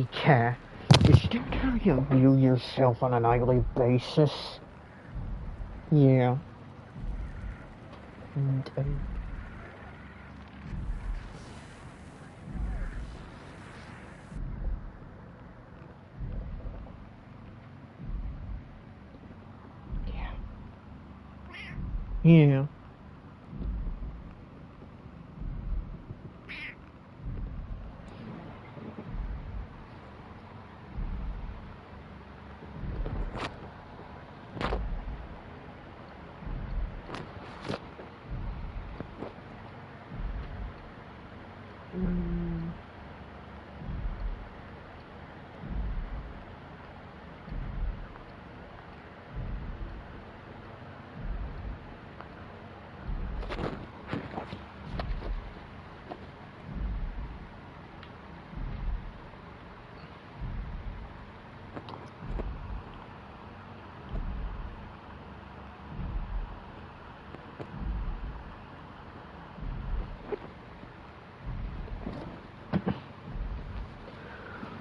cat. Is that how you view yourself on a nightly basis? Yeah. And, yeah. Yeah.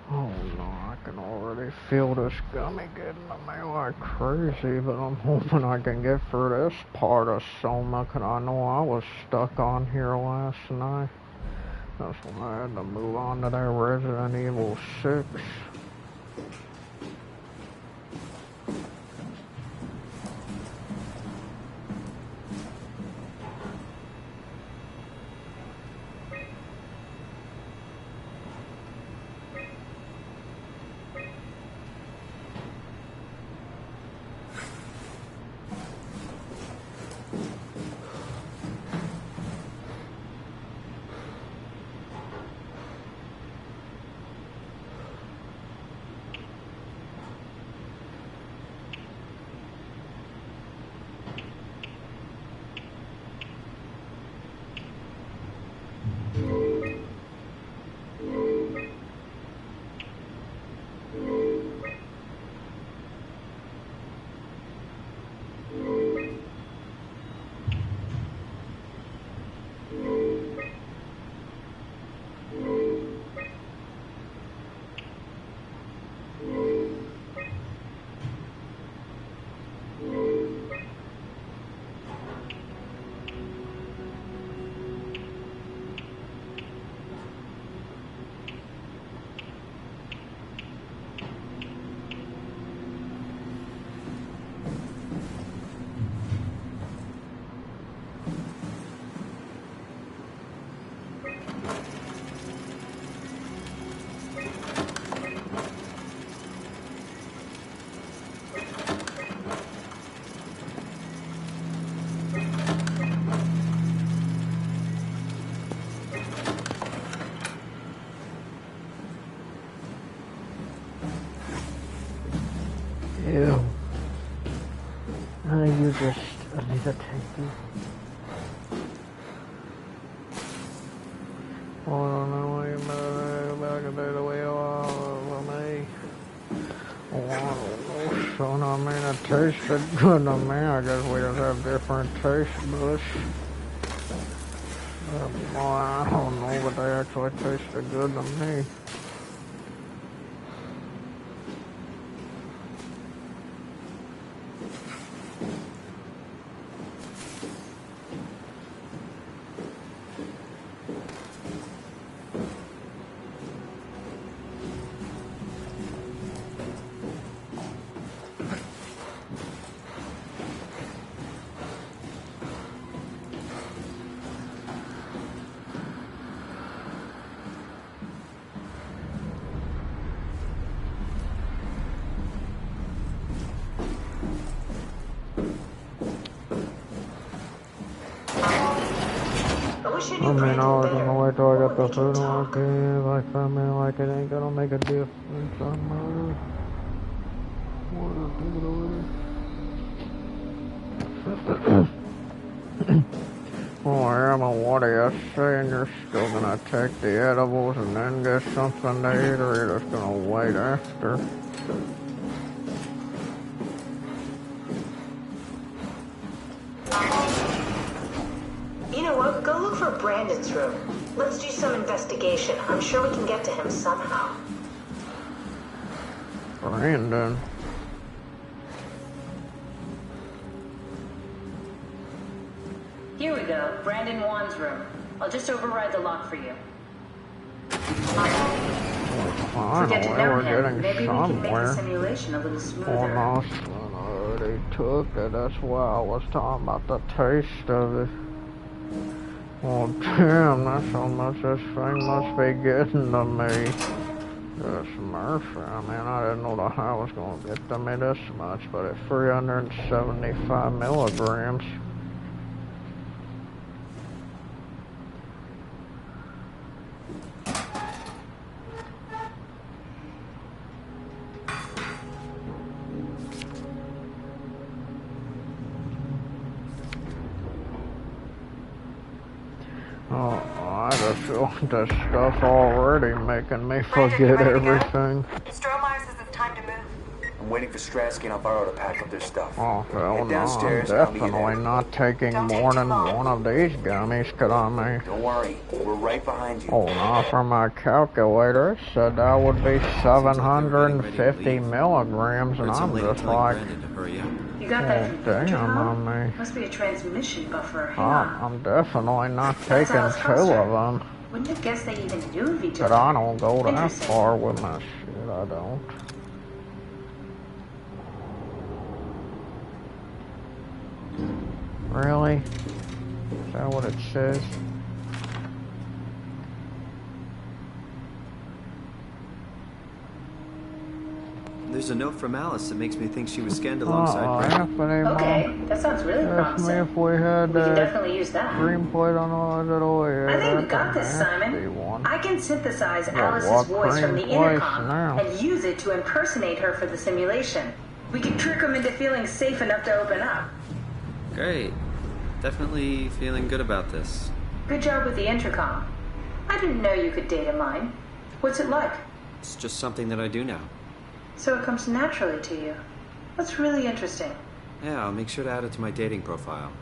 Oh no, I can already feel this gummy getting to me like crazy, but I'm hoping I can get through this part of Soma, 'cause I know I was stuck on here last night. That's when I had to move on to that Resident Evil 6. Ew. You just need to take you. I don't know what you back and do the wheel for me. Oh, son, I mean, it tasted good to me. I guess we just have different taste buds. Well, I don't know, but they actually tasted good to me. I mean, I was gonna wait till I got the food on again. Like, I mean, like, it ain't gonna make a difference. I'm oh, yeah, but what are you saying? You're still gonna take the edibles and then get something to eat, or you're just gonna wait after? You know what? Go look for Brandon's room. Let's do some investigation. I'm sure we can get to him somehow. Brandon. Here we go. Brandon Wan's room. I'll just override the lock for you. Forget to Finally, know we're him. getting Maybe we can make the somewhere. simulation a little smoother. Almost. I already took it. That's why I was talking about the taste of it. Oh damn, that's how much this thing must be getting to me. This Murphy, I mean, I didn't know the high was going to get to me this much, but at 375 milligrams. Oh, I just feel like this stuff already making me forget everything. Stromeyer says it's time to move. I'm waiting for Stratsky and Alvaro to pack up their stuff. Oh, hell Head no, I'm downstairs and I'll meet you definitely there. not taking more than one of these gummies, could I mean? Don't worry, we're right behind you. Oh, no, from my calculator, it said that would be 750 milligrams, and I'm just like, You got that from the damn, intercom? I mean, Must be a transmission buffer. Hang on. I'm definitely not That's taking Alice two Foster. of them, Wouldn't have guessed they even knew of each but other. I don't go that Interesting. far with my shit, I don't. Really? Is that what it says? There's a note from Alice that makes me think she was scanned alongside Brandon. Okay, that sounds really Ask me promising. if we had We can that definitely use that. green plate on all that oil. I think we got this, Simon. I can synthesize Alice's voice from the intercom and use it to impersonate her for the simulation. We can trick them into feeling safe enough to open up. Great. Definitely feeling good about this. Good job with the intercom. I didn't know you could data mine. What's it like? It's just something that I do now. So it comes naturally to you. That's really interesting. Yeah, I'll make sure to add it to my dating profile.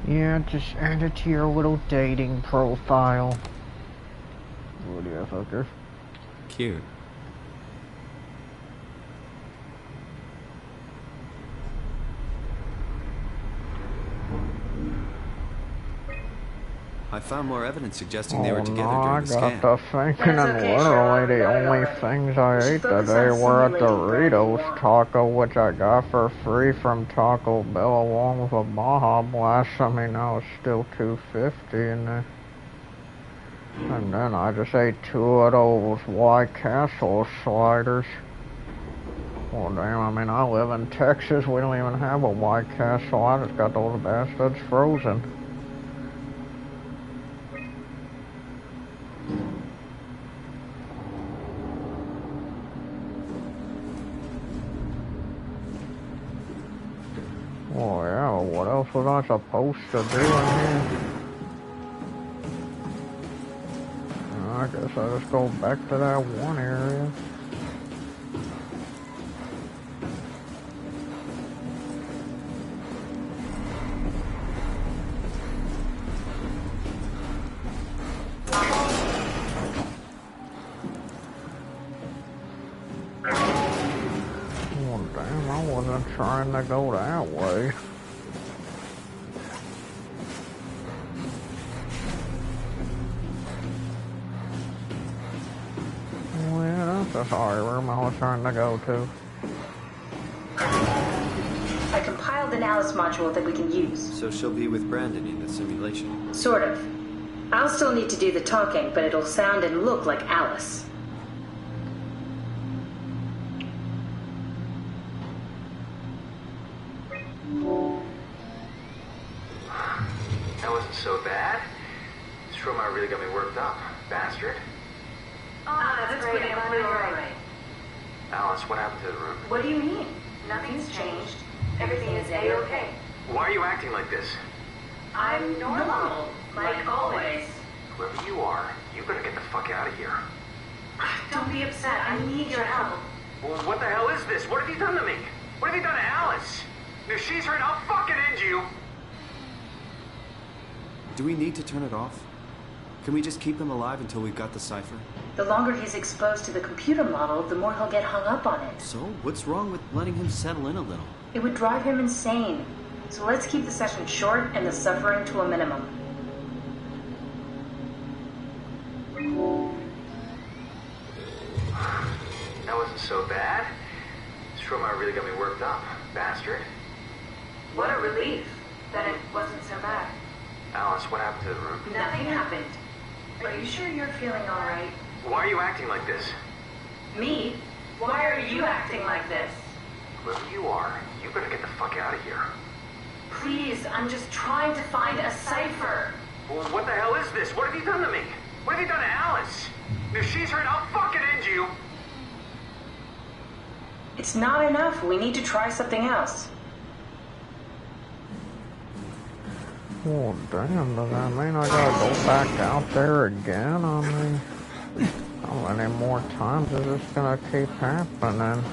Yeah, just add it to your little dating profile. What do you fucker? Cute. I found more evidence suggesting they were together during the I scan. got to thinking, That's and okay, literally Sean. the Got it only already. things I We should ate focus today on were a simulating Brandon Doritos Wan. taco, which I got for free from Taco Bell, along with a Baja Blast. I mean, that was still $2.50 in there. And then I just ate two of those White Castle sliders. Well, damn, I mean, I live in Texas. We don't even have a White Castle. I just got those bastards frozen. Oh, yeah, well, what else was I supposed to do in here? I guess I just go back to that one area. Oh, damn, I wasn't trying to go that way. Oh, yeah, that's the sorry room I was trying to go to. I compiled an Alice module that we can use. So she'll be with Brandon in the simulation. Sort of. I'll still need to do the talking, but it'll sound and look like Alice. That wasn't so bad. Stormy really got me worked up, bastard. That's great. I'm really alright. Alice, what happened to the room? What do you mean? Nothing's changed. Everything is A-okay. Why are you acting like this? I'm normal, like always. Whoever you are, you better get the fuck out of here. Don't be upset. I need your help. Well, what the hell is this? What have you done to me? What have you done to Alice? If she's hurt, I'll fucking end you. Do we need to turn it off? Can we just keep them alive until we've got the cipher? The longer he's exposed to the computer model, the more he'll get hung up on it. So, what's wrong with letting him settle in a little? It would drive him insane. So let's keep the session short and the suffering to a minimum. That wasn't so bad. This trauma really got me worked up, bastard. What a relief that it wasn't so bad. Alice, what happened to the room? Nothing happened. Are you sure you're feeling all right? Why are you acting like this? Me? Why are you acting like this? Whoever you are, you better get the fuck out of here. Please, I'm just trying to find a cipher. Well, what the hell is this? What have you done to me? What have you done to Alice? If she's hurt, I'll fucking end you. It's not enough. We need to try something else. Oh, damn, does that mean I gotta go back out there again? I mean, how many more times is this gonna keep happening?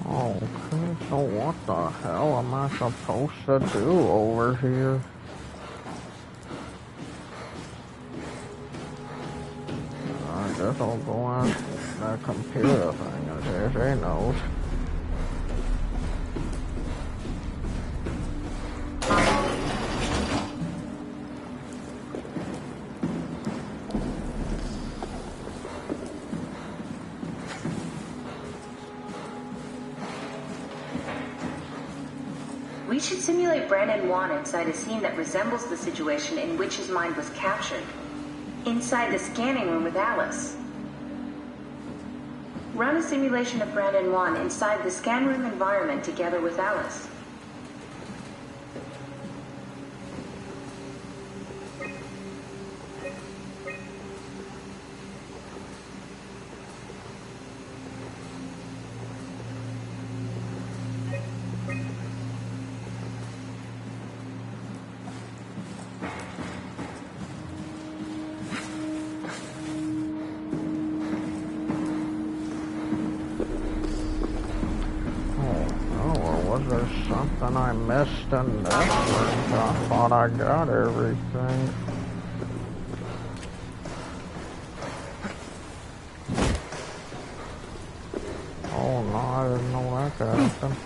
Okay, so what the hell am I supposed to do over here? I guess I'll go on that computer thing and see if he knows. We should simulate Brandon Wan inside a scene that resembles the situation in which his mind was captured. Inside the scanning room with Alice. Run a simulation of Brandon Wan inside the scan room environment together with Alice. Something I missed in this one. I thought I got everything. Oh no, I didn't know that could happen.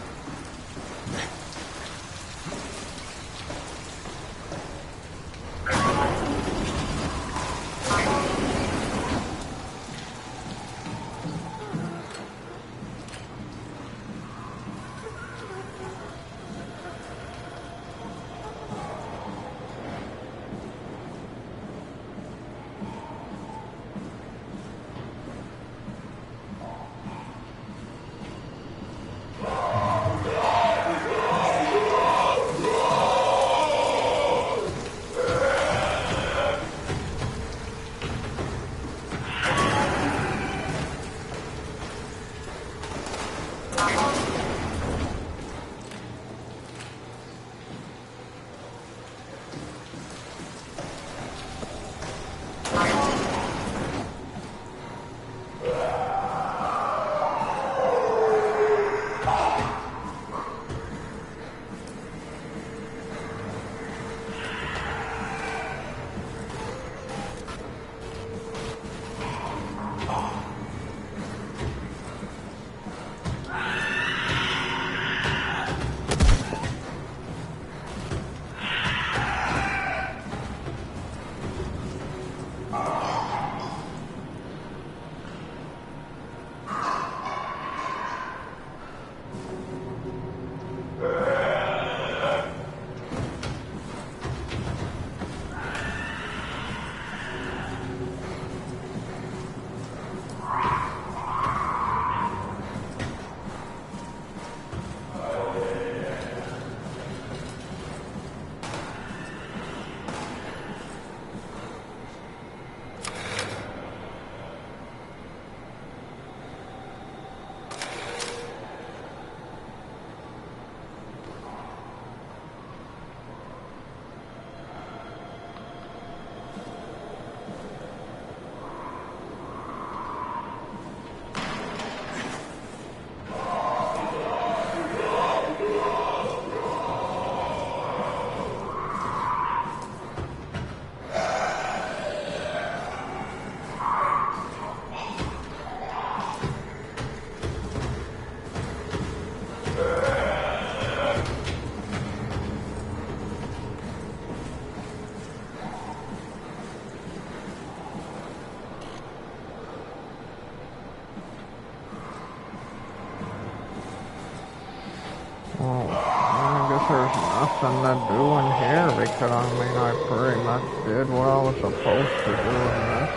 there's nothing to do in here because I mean I pretty much did what I was supposed to do in this.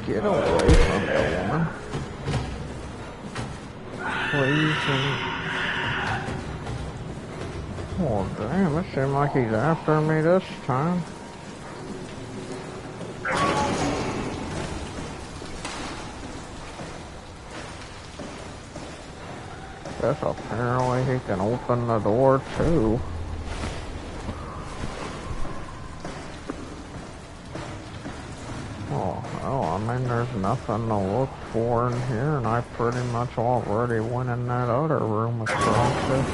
Get away from me, woman. Please. Oh damn, it seems like he's after me this time. Guess apparently he can open the door too. Oh, well, I mean there's nothing to look for in here and I pretty much already went in that other room across it.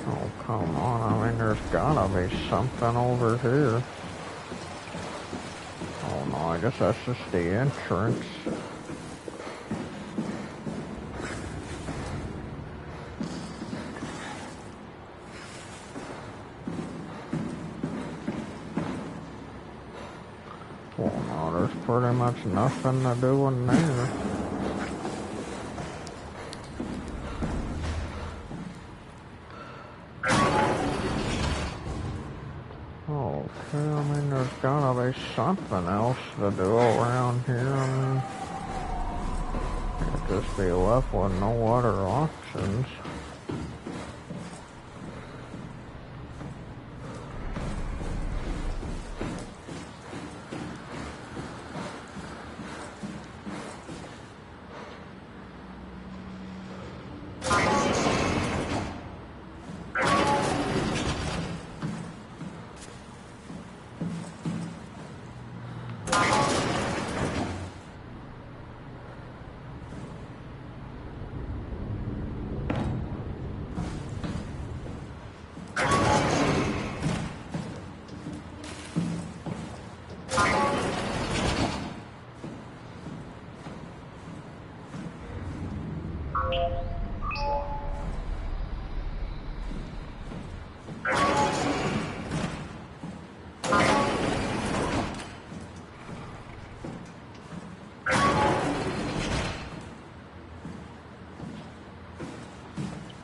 Oh, come on, I mean there's gotta be something over here. Oh no, I guess that's just the entrance. Well, no, there's pretty much nothing to do in there. Okay, I mean, there's gotta be something else to do around here. I mean, can't just be left with no other options.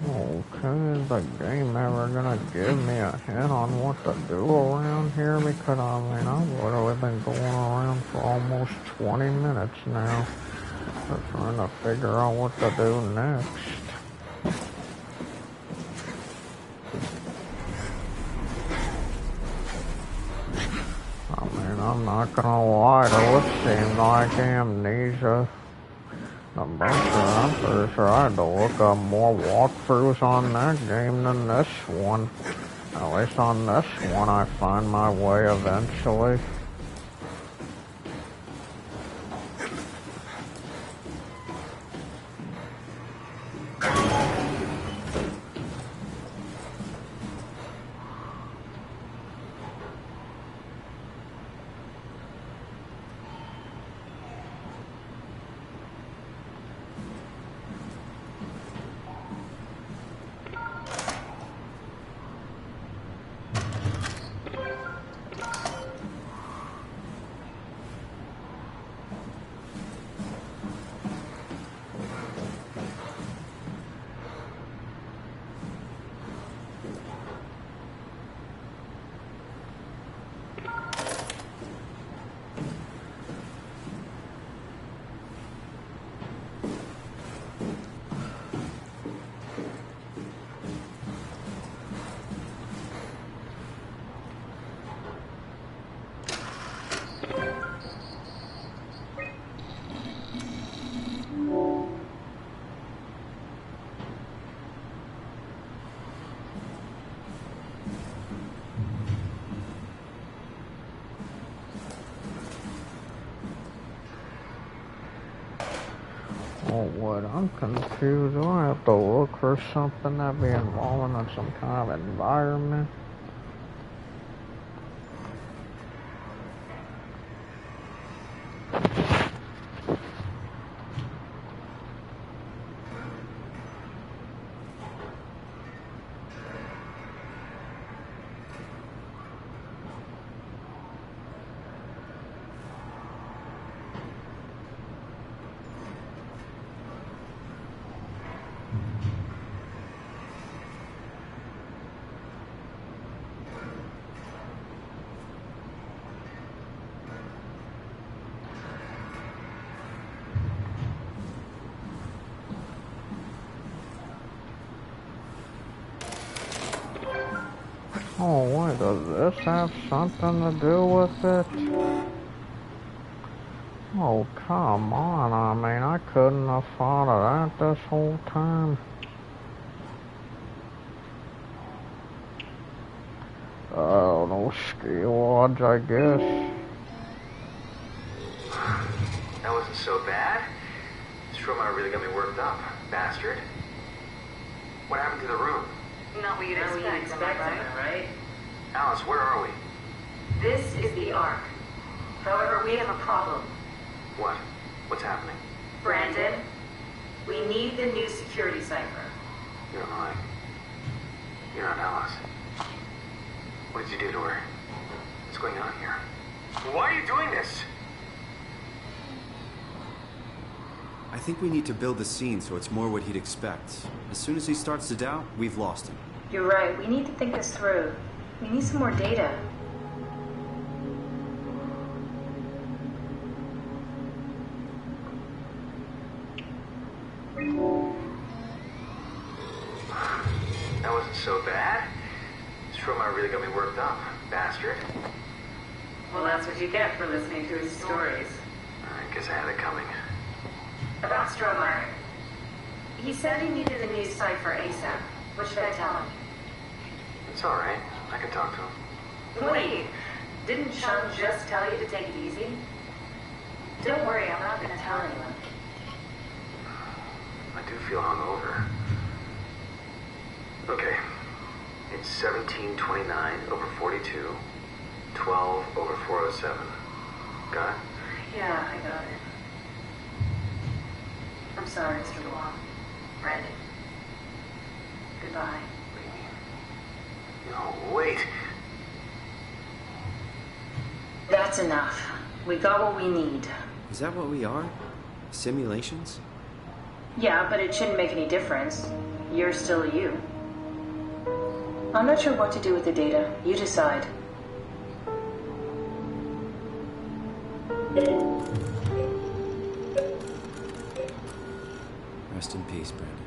Okay, is the game ever gonna give me a hint on what to do around here? Because I mean, I've literally been going around for almost 20 minutes now. Just trying to figure out what to do next. I mean, I'm not gonna lie, though, it seemed like amnesia. I'm pretty sure I had to look up more walkthroughs on that game than this one. At least on this one, I find my way eventually. Oh, what? I'm confused. Do I have to look for something that be involving in some kind of environment? Oh, wait, does this have something to do with it? Oh, come on, I mean, I couldn't have thought of that this whole time. Oh, no ski lodge, I guess. That wasn't so bad. Stormy really got me worked up, bastard. What happened to the room? Not what you'd expect, am I right? Alice, where are we? This is the Ark. However, we have a problem. What? What's happening? Brandon, we need the new security cipher. You're lying. You're not Alice. What did you do to her? What's going on here? Why are you doing this? I think we need to build the scene so it's more what he'd expect. As soon as he starts to doubt, we've lost him. You're right. We need to think this through. We need some more data. That wasn't so bad. Stormy really got me worked up, bastard. Well, that's what you get for listening to his stories. I guess I had it coming. About Stromer. He said he needed a new cipher ASAP. What should I tell him? It's all right. I can talk to him. Wait, didn't Sean just tell you to take it easy? Don't worry, I'm not gonna tell anyone. I do feel hungover. Okay. It's 1729 over 42, 12 over 407. Got it? Yeah, I got it. I'm sorry, Mr. Long. Brandon. Goodbye. No, wait. That's enough. We got what we need. Is that what we are? Simulations? Yeah, but it shouldn't make any difference. You're still you. I'm not sure what to do with the data. You decide. Rest in peace, Brandon.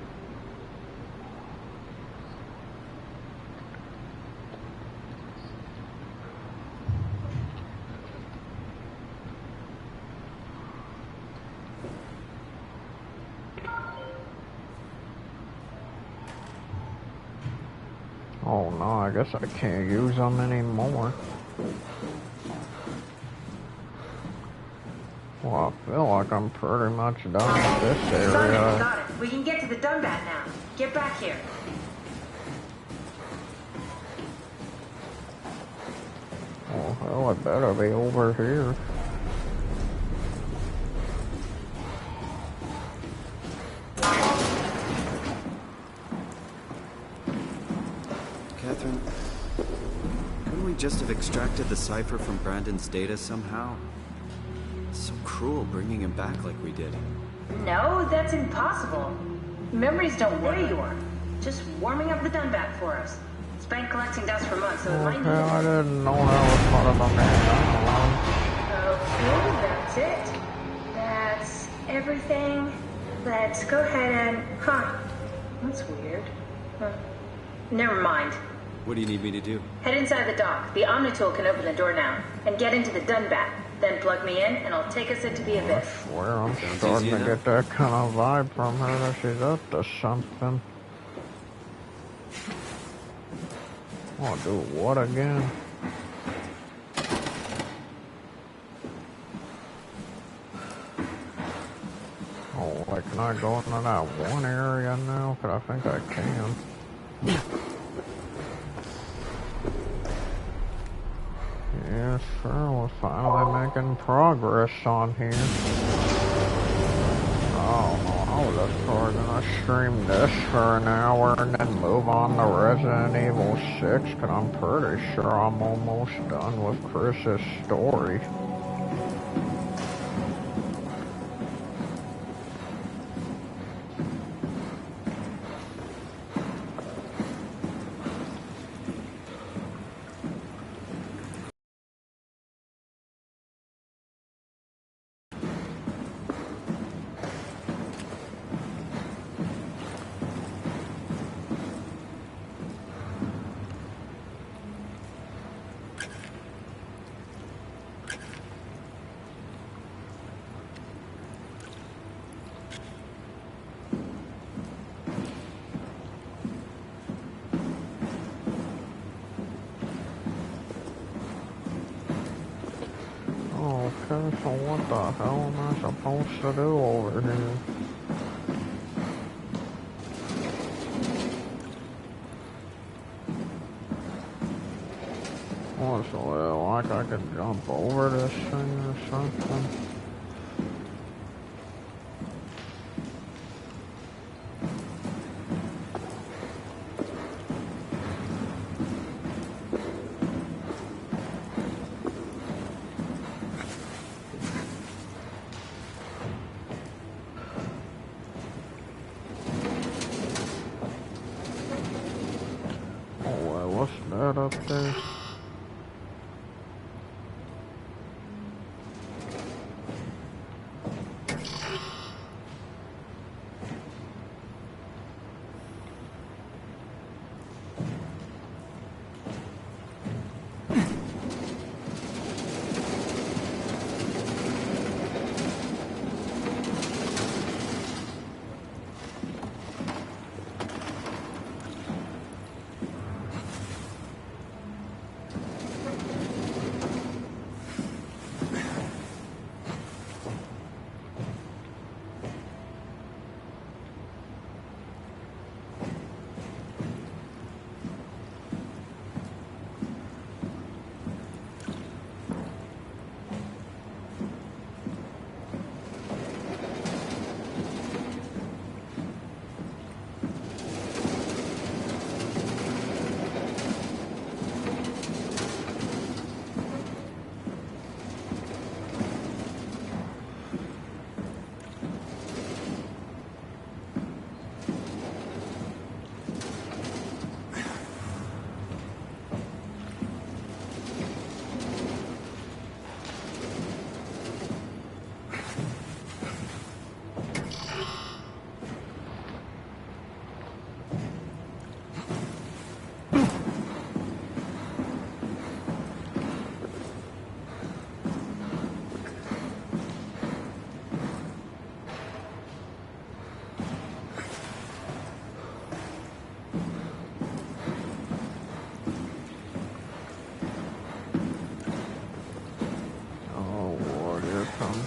Oh no, I guess I can't use them anymore. Well, I feel like I'm pretty much done with this area. Got it. We can get to the Dunbat now. Get back here. Oh hell, it better be over here. Catherine, couldn't we just have extracted the cipher from Brandon's data somehow? It's so cruel bringing him back like we did. No, that's impossible. Memories don't worry you are. Just warming up the Dunbat for us. It's been collecting dust for months, so it might need I didn't know that was part of the main. Okay, that's it. That's everything. Let's go ahead and... Huh. That's weird. Huh. Never mind. What do you need me to do? Head inside the dock. The Omnitool can open the door now. And get into the Dunbat. Then plug me in, and I'll take us into the I abyss. swear I'm starting to get that kind of vibe from her that she's up to something. I'll do what again? Oh, like, can I go into that one area now? Cause I think I can. Yes, sir, we're finally making progress on here. Oh, I was just probably gonna stream this for an hour and then move on to Resident Evil 6, cause I'm pretty sure I'm almost done with Chris's story. Okay, so what the hell am I supposed to do over here? Oh, so like I could jump over this thing or something? What's that up there?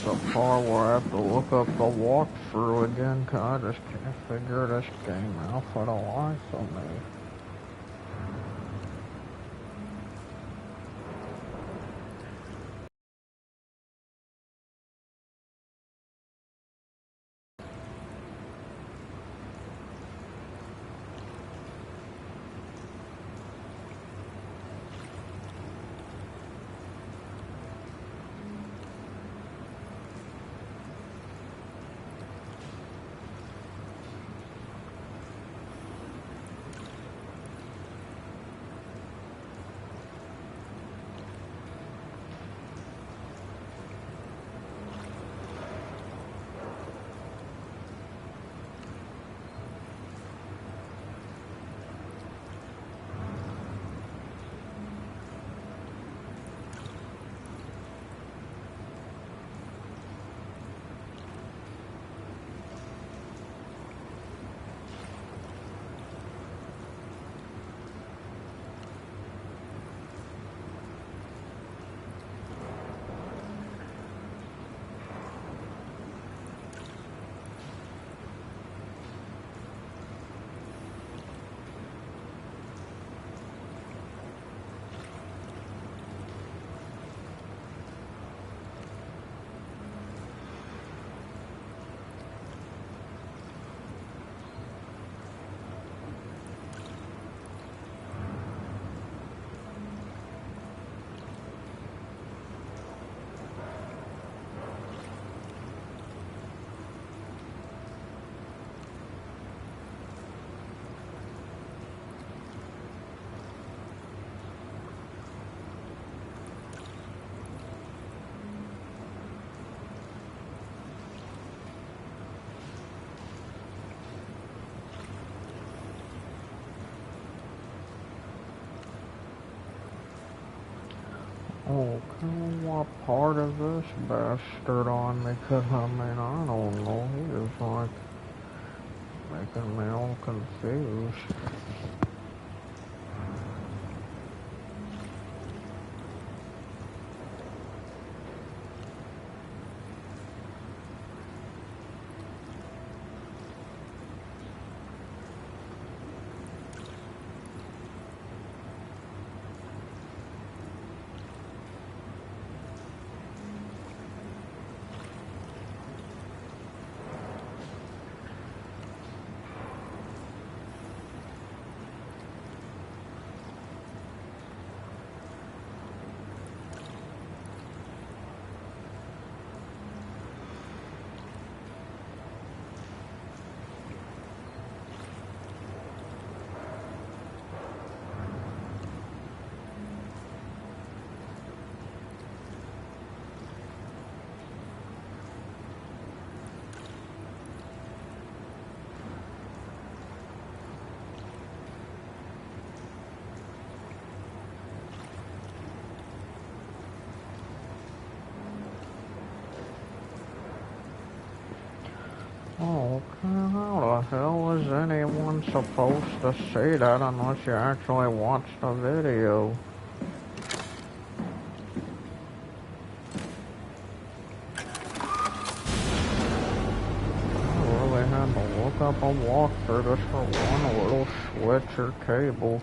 The part where I have to look up the walkthrough again, 'cause I just can't figure this game out for the life of me. Okay, what part of this bastard on me? 'Cause I mean, I don't know. He is like making me all confused. How the hell is anyone supposed to see that unless you actually watch the video? I really had to look up a walkthrough just for one little switch or cable.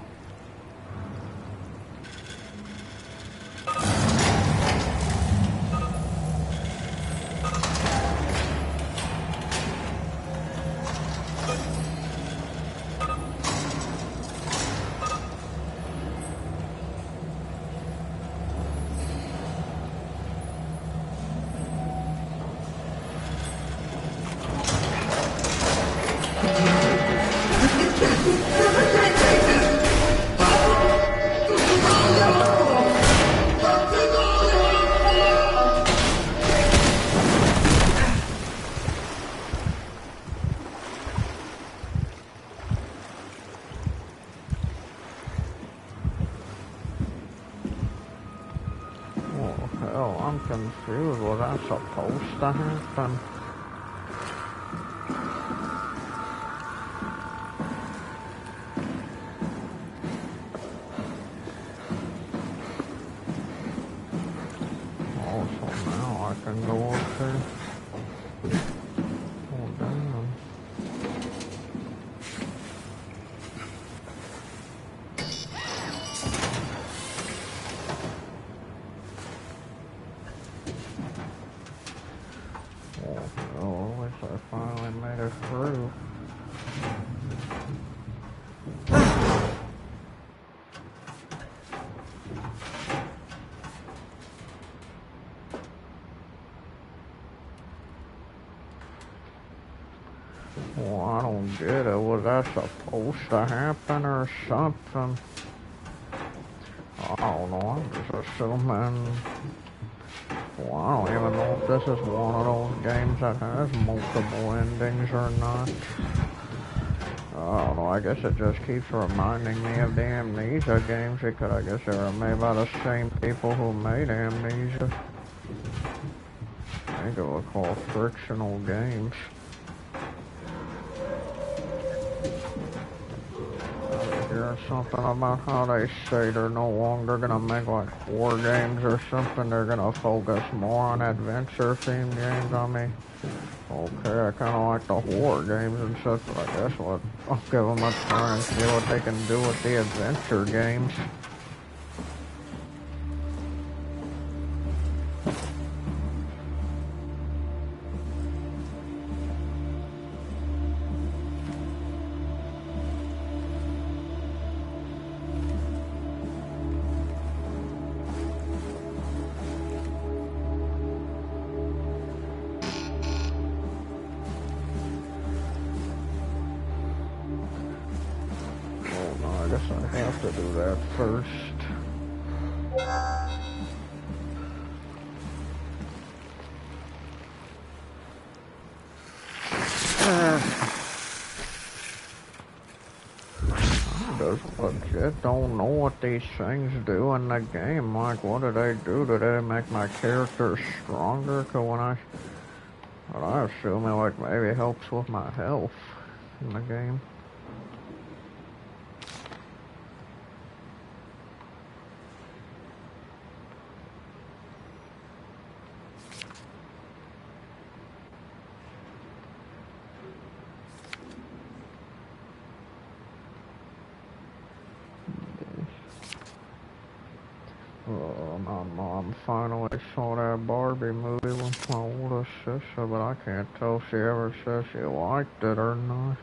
Hell, I'm confused. Was that supposed to happen? Oh, so now I can go up there. Oh, damn. Oh, at least I finally made it through. Well, I don't get it. Was that supposed to happen or something? I don't know. I'm just assuming. Well, I don't even know if this is one of those games that has multiple endings or not. I don't know, I guess it just keeps reminding me of the Amnesia games because I guess they were made by the same people who made Amnesia. I think it was called Frictional Games. Here's something about how they say they're no longer gonna make like war games or something. They're gonna focus more on adventure-themed games. I mean, okay, I kind of like the horror games and stuff, but I guess I'll give them a try and see what they can do with the adventure games. I guess I have to do that first. I just legit don't know what these things do in the game. Like, what do they do? Do they make my character stronger? Cause I assume it like maybe helps with my health in the game. My mom finally saw that Barbie movie with my older sister, but I can't tell if she ever said she liked it or not.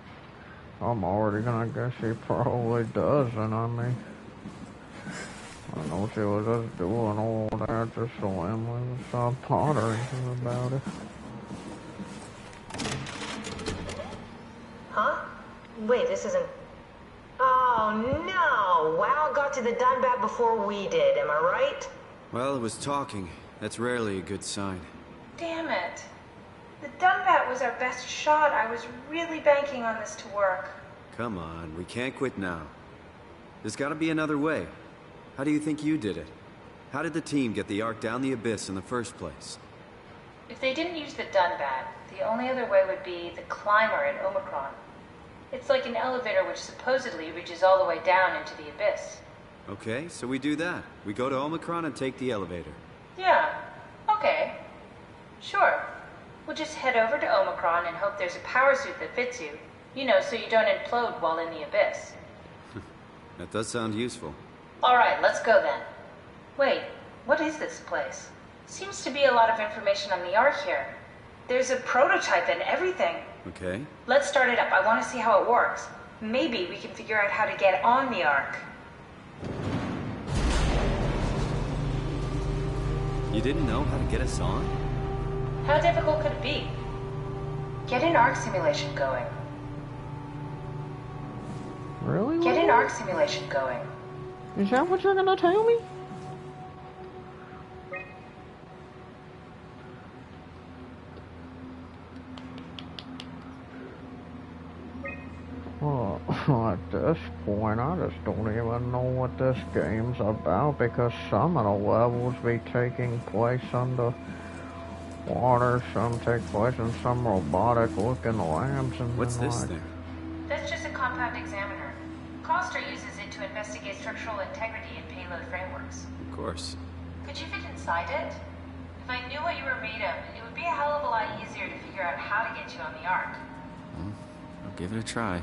I'm already gonna guess she probably doesn't. I mean, I know she was just doing all that just so Emily would stop bothering her about it. Huh? Wait, this isn't... Oh, no! WoW got to the Dunbat before we did, am I right? Well, it was talking. That's rarely a good sign. Damn it. The Dunbat was our best shot. I was really banking on this to work. Come on, we can't quit now. There's gotta be another way. How do you think you did it? How did the team get the Ark down the abyss in the first place? If they didn't use the Dunbat, the only other way would be the climber at Omicron. It's like an elevator which supposedly reaches all the way down into the abyss. Okay, so we do that. We go to Omicron and take the elevator. Yeah, okay. Sure. We'll just head over to Omicron and hope there's a power suit that fits you. You know, so you don't implode while in the abyss. That does sound useful. Alright, let's go then. Wait, what is this place? Seems to be a lot of information on the Ark here. There's a prototype and everything. Okay. Let's start it up. I want to see how it works. Maybe we can figure out how to get on the Ark. You didn't know how to get us on? How difficult could it be? Get an Ark simulation going. Really? Get an Ark simulation going. Is that what you're gonna tell me? Well, at this point, I just don't even know what this game's about because some of the levels be taking place under water, some take place in some robotic-looking labs, and What's then, this like, thing? That's just a compound examiner. Coster uses it to investigate structural integrity in payload frameworks. Of course. Could you fit inside it? If I knew what you were made of, it would be a hell of a lot easier to figure out how to get you on the Ark. I'll give it a try.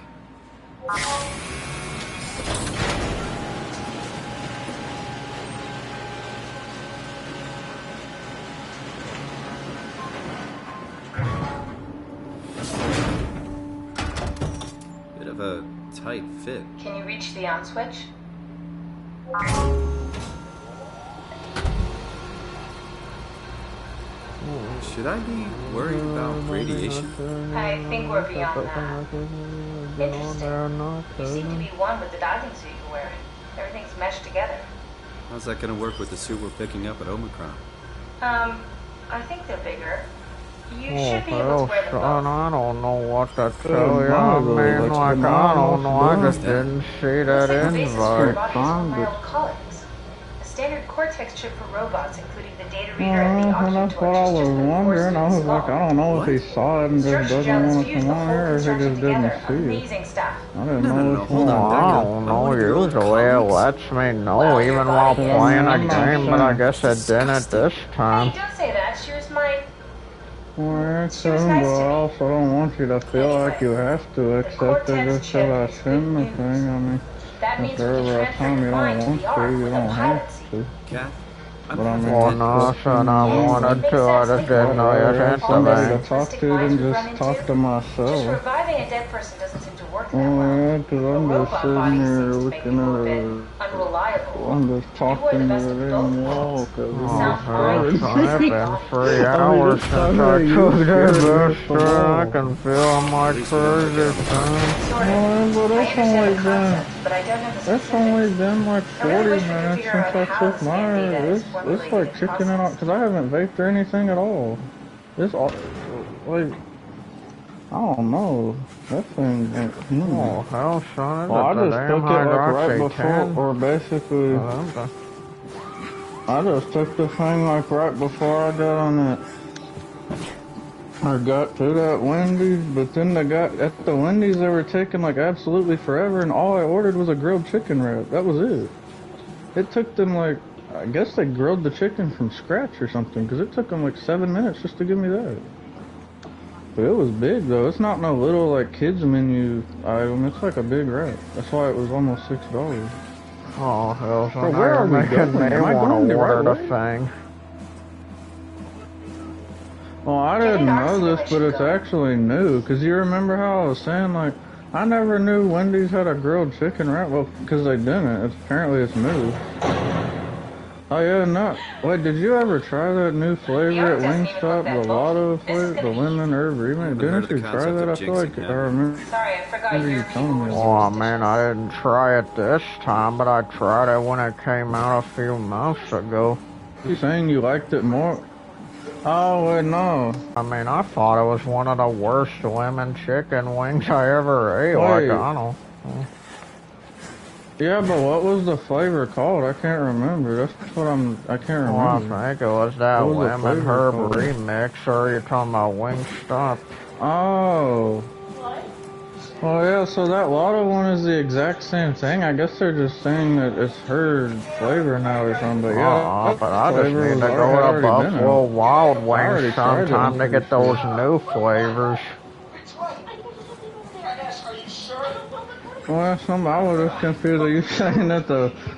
Bit of a tight fit. Can you reach the on switch? Should I be worried about radiation? I think we're beyond that. Interesting. You seem to be one with the diving suit you're wearing. Everything's meshed together. How's that gonna work with the suit we're picking up at Omicron? I think they're bigger. You oh, should be able to wear them son, both. I don't know what to tell you. I mean, like, I don't know. I just didn't see that invite. A standard Cortex chip for robots, including the data reader and the oxygen That's what I was wondering. I was like, I don't know if he saw it and just doesn't want to come on here, or if he just didn't see it. Amazing stuff. I didn't know which one. I don't know. Usually it lets me know even while playing a game, but I guess it didn't this time. Hey, don't say that. She was my... Well, but I also don't want you to feel like you have to accept it just because I send the thing. I mean, if there ever a time you don't want to, you don't have to. Cat? But I mean, well, no, son, I wanted to. I just didn't know you had somebody to talk to than just talk to myself. Just reviving a dead person doesn't seem to work that Oh, well. yeah, because I'm just sitting here looking at unreliable. I'm just talking to the damn wall because it's hard. It's been 3 Oh, hours since I took that bus, sir. I can feel my crazy time. But it's only been like 40 minutes since I took mine. It's like chicken and all, because I haven't vaped or anything at all. It's all, like, I don't know. That thing, like, oh, hell, son. Well, I just took it like right before, or basically, I just took the thing like right before I got on it. I got to that Wendy's, but then at the Wendy's they were taking like absolutely forever, and all I ordered was a grilled chicken wrap. That was it. It took them like, I guess they grilled the chicken from scratch or something, because it took them like 7 minutes just to give me that. But it was big though. It's not no little like kids menu item. It's like a big wrap. That's why it was almost $6. Oh hell! So where are we going? They want to order the thing. Well, I didn't know this, but it's actually new. Cause you remember how I was saying like I never knew Wendy's had a grilled chicken wrap. Well, because they didn't. Apparently it's new. Oh yeah, no. Wait, did you ever try that new flavor at Wingstop, the Lotto flavor, the lemon herb remake? Didn't you try that? I feel like I remember. Sorry, I forgot you telling me. Oh man, I didn't try it this time, but I tried it when it came out a few months ago. You saying you liked it more? Oh wait, no. I mean, I thought it was one of the worst lemon chicken wings I ever ate. Like, I don't know. Yeah, but what was the flavor called? I can't remember. That's what I can't remember. Well, I think it was that Lemon Herb remix, or you're talking about Wingstop. Oh. Well, yeah, so that Lotto one is the exact same thing. I guess they're just saying that it's her flavor now or something, but yeah. But I just need to go to Buffalo Wild Wings sometime to get those new flavors. Well, I was just confused with you saying that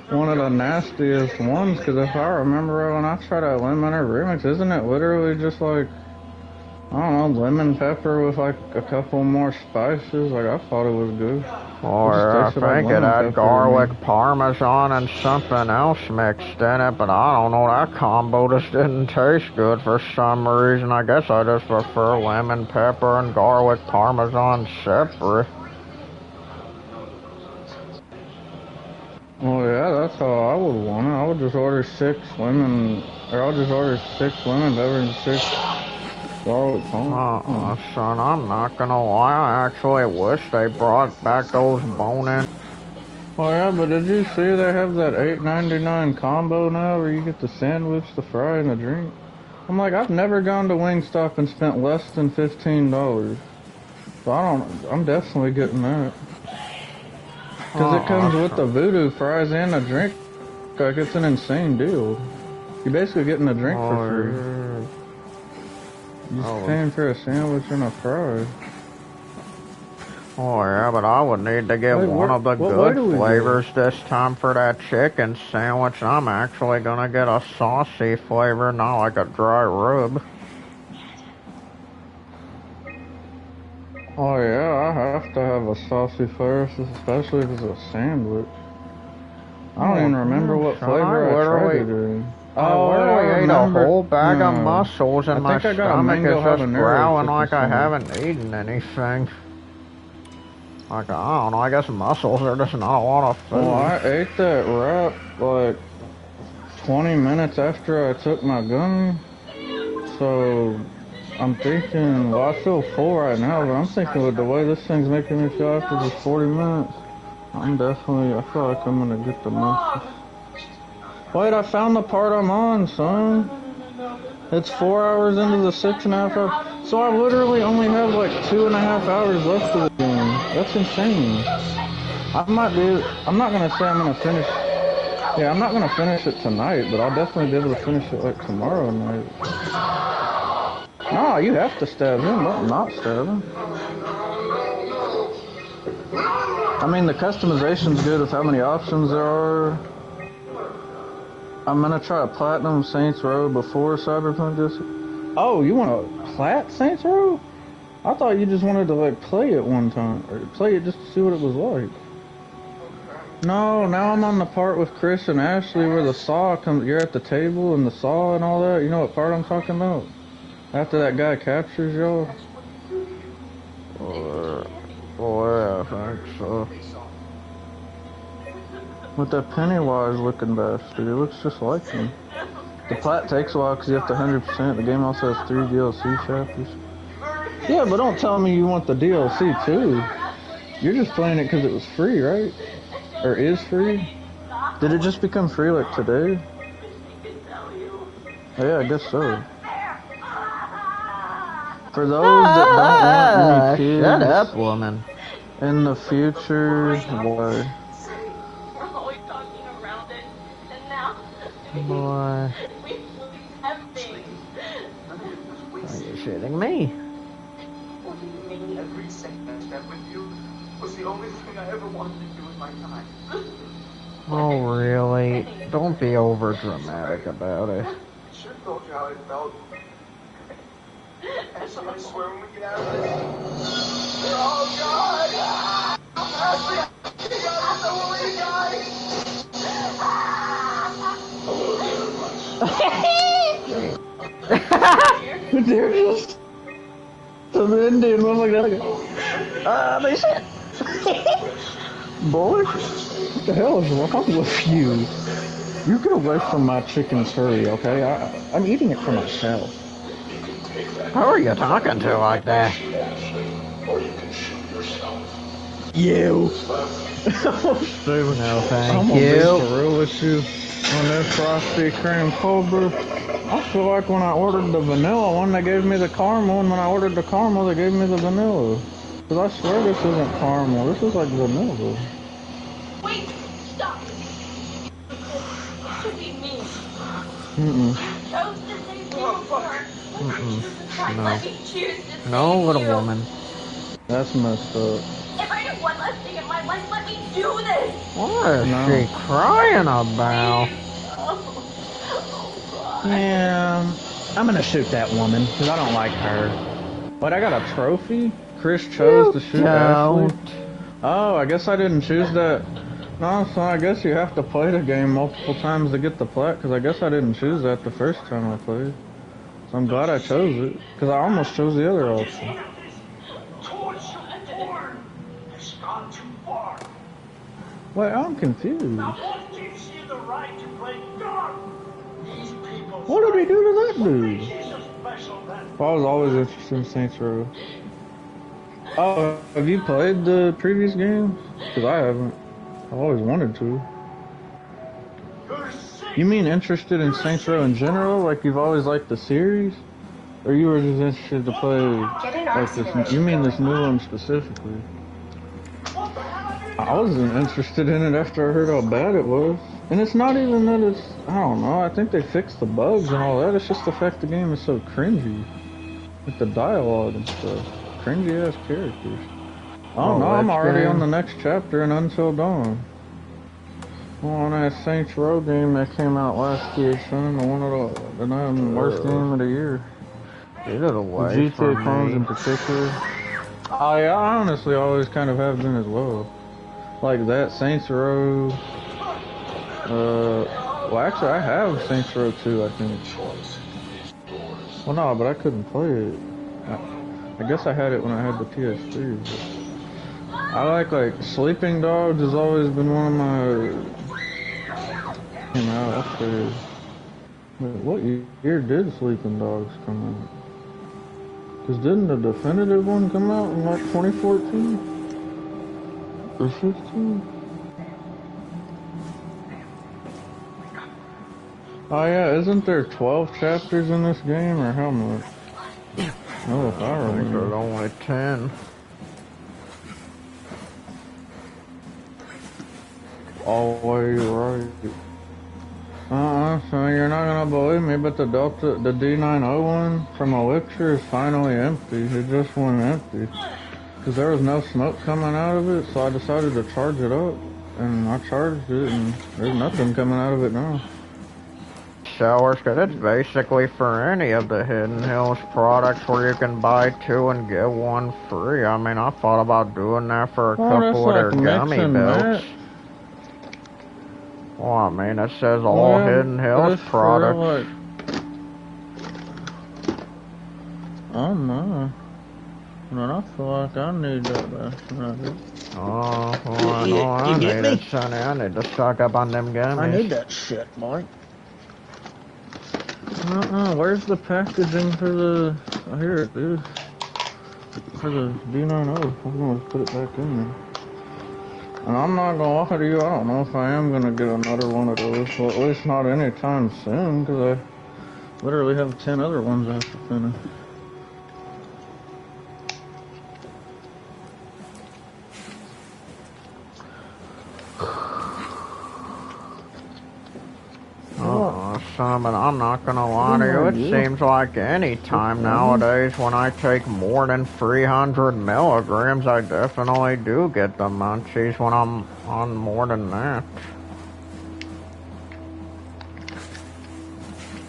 one of the nastiest ones, because if I remember when I tried that lemon herb remix, isn't it literally just like, I don't know, lemon pepper with like a couple more spices? Like, I thought it was good. Or I think it had garlic, parmesan, and something else mixed in it, but I don't know, that combo just didn't taste good for some reason. I guess I just prefer lemon pepper and garlic parmesan separate. Oh yeah, that's how I would want it. I would just order 6 lemon, or I'll just order 6 lemon pepper and 6 garlic parmesan. Son, I'm not gonna lie, I actually wish they brought back those bone-in. Oh yeah, but did you see they have that $8.99 combo now where you get the sandwich, the fry, and the drink? I'm like, I've never gone to Wingstop and spent less than $15. So I'm definitely getting that. Because it comes with the voodoo fries and a drink. Like, it's an insane deal. You're basically getting a drink for free. You're just paying for a sandwich and a fry. Oh yeah, but I would need to get one of the good flavors this time for that chicken sandwich. I'm actually gonna get a saucy flavor, not like a dry rub. Oh yeah, I have to have a saucy first, especially if it's a sandwich. I don't even remember what flavor I tried it in. I ate a whole bag of mussels and my stomach is just growling like I haven't eaten anything. Like, I don't know, I guess mussels are just not a lot of food. Well, I ate that wrap like 20 minutes after I took my gummy, so I'm thinking, well, I feel full right now, but I'm thinking with the way this thing's making me feel after just 40 minutes, I feel like I'm gonna get the mussels. Wait, I found the part I'm on, son. It's 4 hours into the 6.5 hours. So I literally only have like 2.5 hours left of the game. That's insane. I'm not gonna say I'm gonna finish. Yeah, I'm not gonna finish it tonight, but I'll definitely be able to finish it like tomorrow night. No, you have to stab him, not stab him. I mean, the customization's good with how many options there are. I'm gonna try a Platinum Saints Row before Cyberpunk this. Oh, you want a Plat Saints Row? I thought you just wanted to like play it one time, or play it just to see what it was like. No, now I'm on the part with Chris and Ashley where the saw comes. You're at the table and the saw and all that. You know what part I'm talking about? After that guy captures y'all. Yeah, I think so. With that Pennywise looking bastard, it looks just like him. The plat takes a while because you have to 100%. The game also has 3 DLC chapters. Yeah, but don't tell me you want the DLC too. You're just playing it because it was free, right? Or is free? Did it just become free like today? Yeah, I guess so. For those that don't want any kids, shut up, woman. In the future, boy. Boy. Are you shitting me? Every second I spent with you was the only thing I ever wanted to do with my time. Oh, really? Don't be over dramatic about it. I should have told you how it felt. Ashley, I swear when we get out of this. Oh, God! Ashley, I don't want to die! They're just some Indian motherfucker. They said. Boy, what the hell is wrong with you? You get away from my chicken curry, okay? I'm eating it for myself. Who are you talking to like that? You. Stupid. No, thank I'm gonna be you. for real with you on this frosty cream cold brew. I feel like when I ordered the vanilla one, they gave me the caramel, and when I ordered the caramel, they gave me the vanilla. Cause I swear this isn't caramel. This is like vanilla. Wait! Stop! Should be me. Mm-mm. Chose to say No. Let me choose to No, save little you. woman. That's messed up. If I do one last thing in my life, let me do this. What is No. she crying about? Yeah, I'm gonna shoot that woman, because I don't like her. But I got a trophy? Chris chose to shoot Ashley? Oh, I guess I didn't choose that. No, so I guess you have to play the game multiple times to get the plat, because I guess I didn't choose that the first time I played. So I'm glad I chose it, because I almost chose the other option. Wait, I'm confused. What did he do to that dude? Well, I was always interested in Saints Row. Oh, have you played the previous games? Because I haven't. I've always wanted to. You mean interested in Saints Row in general? Like you've always liked the series? Or you were just interested to play like this? You mean this new one specifically? I wasn't interested in it after I heard how bad it was. And it's not even that it's, I don't know, I think they fixed the bugs and all that. It's just the fact the game is so cringy. With the dialogue and stuff. Cringy ass characters. I don't know, I'm already on the next chapter in Until Dawn. On that Saints Row game that came out last year, son, the one of the worst game of the year. Get it away GTA from clones me. in particular. I honestly always kind of have been as well. Like that, Saints Row. Well, actually, I have Saints Row 2, I think. Well, no, but I couldn't play it. I guess I had it when I had the PS3. But I like Sleeping Dogs has always been one of my. After. Wait, what year did Sleeping Dogs come out? Because didn't the definitive one come out in like 2014? Or 15? Oh yeah, isn't there 12 chapters in this game, or how much? Oh, if I I think there's remember. only 10. Always right. So you're not gonna believe me, but the D901 from Elixir is finally empty. It just went empty. Because there was no smoke coming out of it, so I decided to charge it up. And I charged it, and there's nothing coming out of it now. Sellers, because it's basically for any of the Hidden Hills products where you can buy 2 and get 1 free. I mean, I thought about doing that for a couple of their gummy belts. Well, I mean, it says all Hidden Hills products. Oh no. Man, I feel like I need that last night. Oh, well, I know I need it, Sonny. I need to stock up on them gummies. I need that shit, boy. Where's the packaging for the... Oh, here it is. For the D90. I'm gonna put it back in there. And I'm not gonna lie to you, I don't know if I am gonna get another one of those. Well, at least not anytime soon, because I literally have 10 other ones I have to finish. Simon, I'm not gonna lie to you, it seems like any time nowadays when I take more than 300 milligrams, I definitely do get the munchies when I'm on more than that.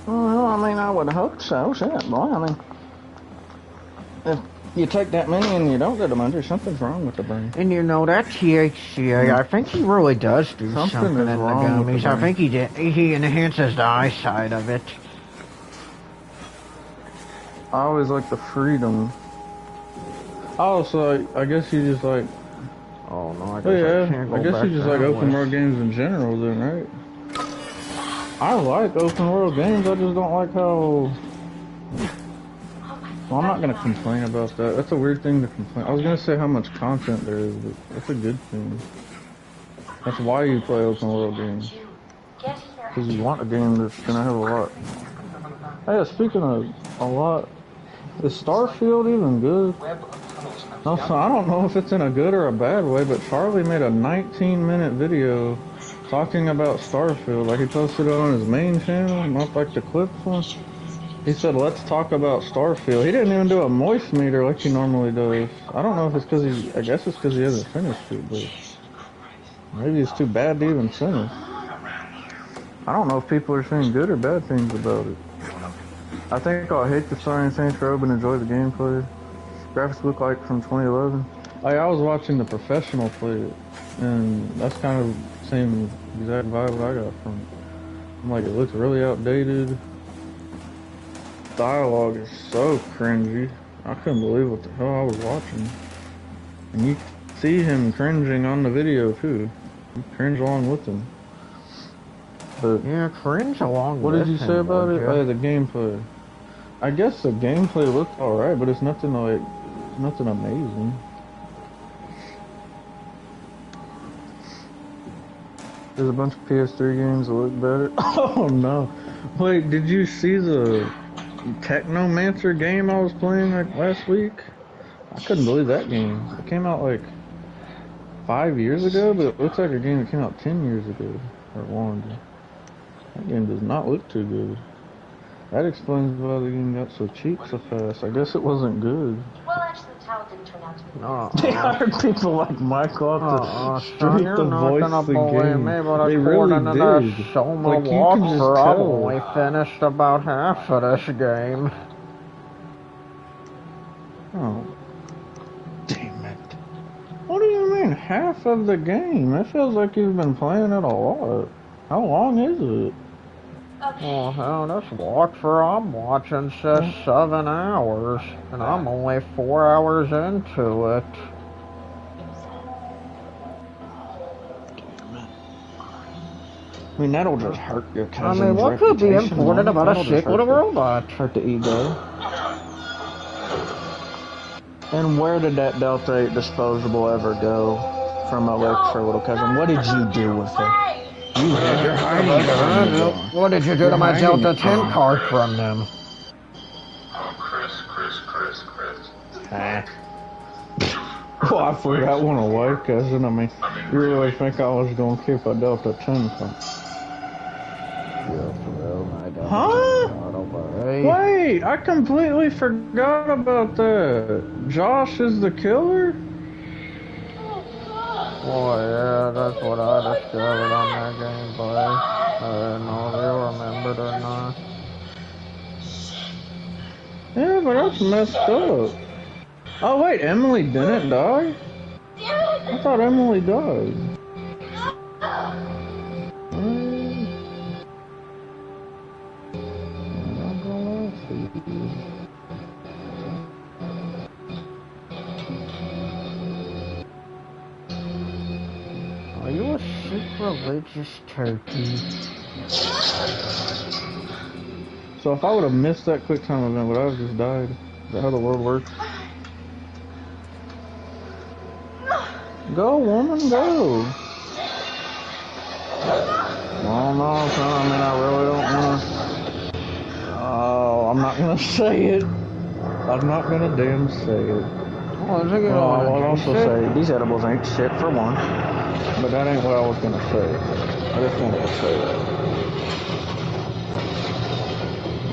Well, I mean, I would hope so, shit, boy. I mean, if you take that many and you don't get them under, something's wrong with the brain. And you know, that THCA, I think he really does do something in the gummies. I think he enhances the eyesight of it. I always like the freedom. Oh, so I guess you just like... Oh, no, I guess you just like open world games in general then, right? I like open world games, I just don't like how... Well, I'm not gonna complain about that. That's a weird thing to complain. I was gonna say how much content there is, but that's a good thing. That's why you play open world games. Because you want a game that's gonna have a lot. Hey, speaking of a lot, is Starfield even good? No, so I don't know if it's in a good or a bad way, but Charlie made a 19-minute video talking about Starfield. Like, he posted it on his main channel, not like the clips one. He said, let's talk about Starfield. He didn't even do a moist meter like he normally does. I don't know if it's because I guess it's because he hasn't finished it, but maybe it's too bad to even finish. I don't know if people are saying good or bad things about it. I think I'll hate the story in Saints Row and enjoy the gameplay. Graphics look like from 2011. Like, I was watching the professional play it, and that's kind of the same exact vibe I got from it. I'm like, it looks really outdated. Dialogue is so cringy. I couldn't believe what the hell I was watching. And you see him cringing on the video too. You cringe along with him. But yeah, cringe along what with did you say about it? Oh, yeah, the gameplay. I guess the gameplay looked alright, but it's nothing like, nothing amazing. There's a bunch of PS3 games that look better. Oh no. Wait, did you see the Technomancer game I was playing like last week? I couldn't believe that game. It came out like 5 years ago, but it looks like a game that came out 10 years ago or longer. That game does not look too good. That explains why the game got so cheap so fast. I guess it wasn't good. Well, actually, the towel didn't turn out to be They hired people like Michael off the street to voice the game. They really did. Soma Like, you can just walkthrough, I've tell. only finished about half of this game. Oh. Damn it. What do you mean, half of the game? It feels like you've been playing it a lot. How long is it? Well, hell, this walkthrough I'm watching says 7 hours, and I'm only 4 hours into it. I mean, that'll just hurt your cousin's I mean, what could be reputation, important right? about That'll a just sick little robot? Hurt the ego. And where did that Delta 8 disposable ever go from Alexa, little cousin? What did you do with it? You had your hiding behind the door. What did you do to my Delta 10 card from them? Oh, Chris. Ah. Well, I forgot one away, cousin. I mean, you really think I was going to keep a Delta 10 from? Huh? Wait, I completely forgot about that. Josh is the killer? Oh yeah, that's what I discovered on that gameplay. I don't know if you remembered or not. Yeah, but that's messed up. Oh wait, Emily didn't die? I thought Emily died. Are you a sick religious turkey? So if I would have missed that quick time event, would I have just died? Is that how the world works? Go, woman, go! Oh no, son, I mean, I really don't wanna... Oh, I'm not gonna say it. I'm not gonna damn say it. Oh, is it Well, I would also shit? say, these edibles ain't shit for one. But that ain't what I was gonna say. I just wanted to say that.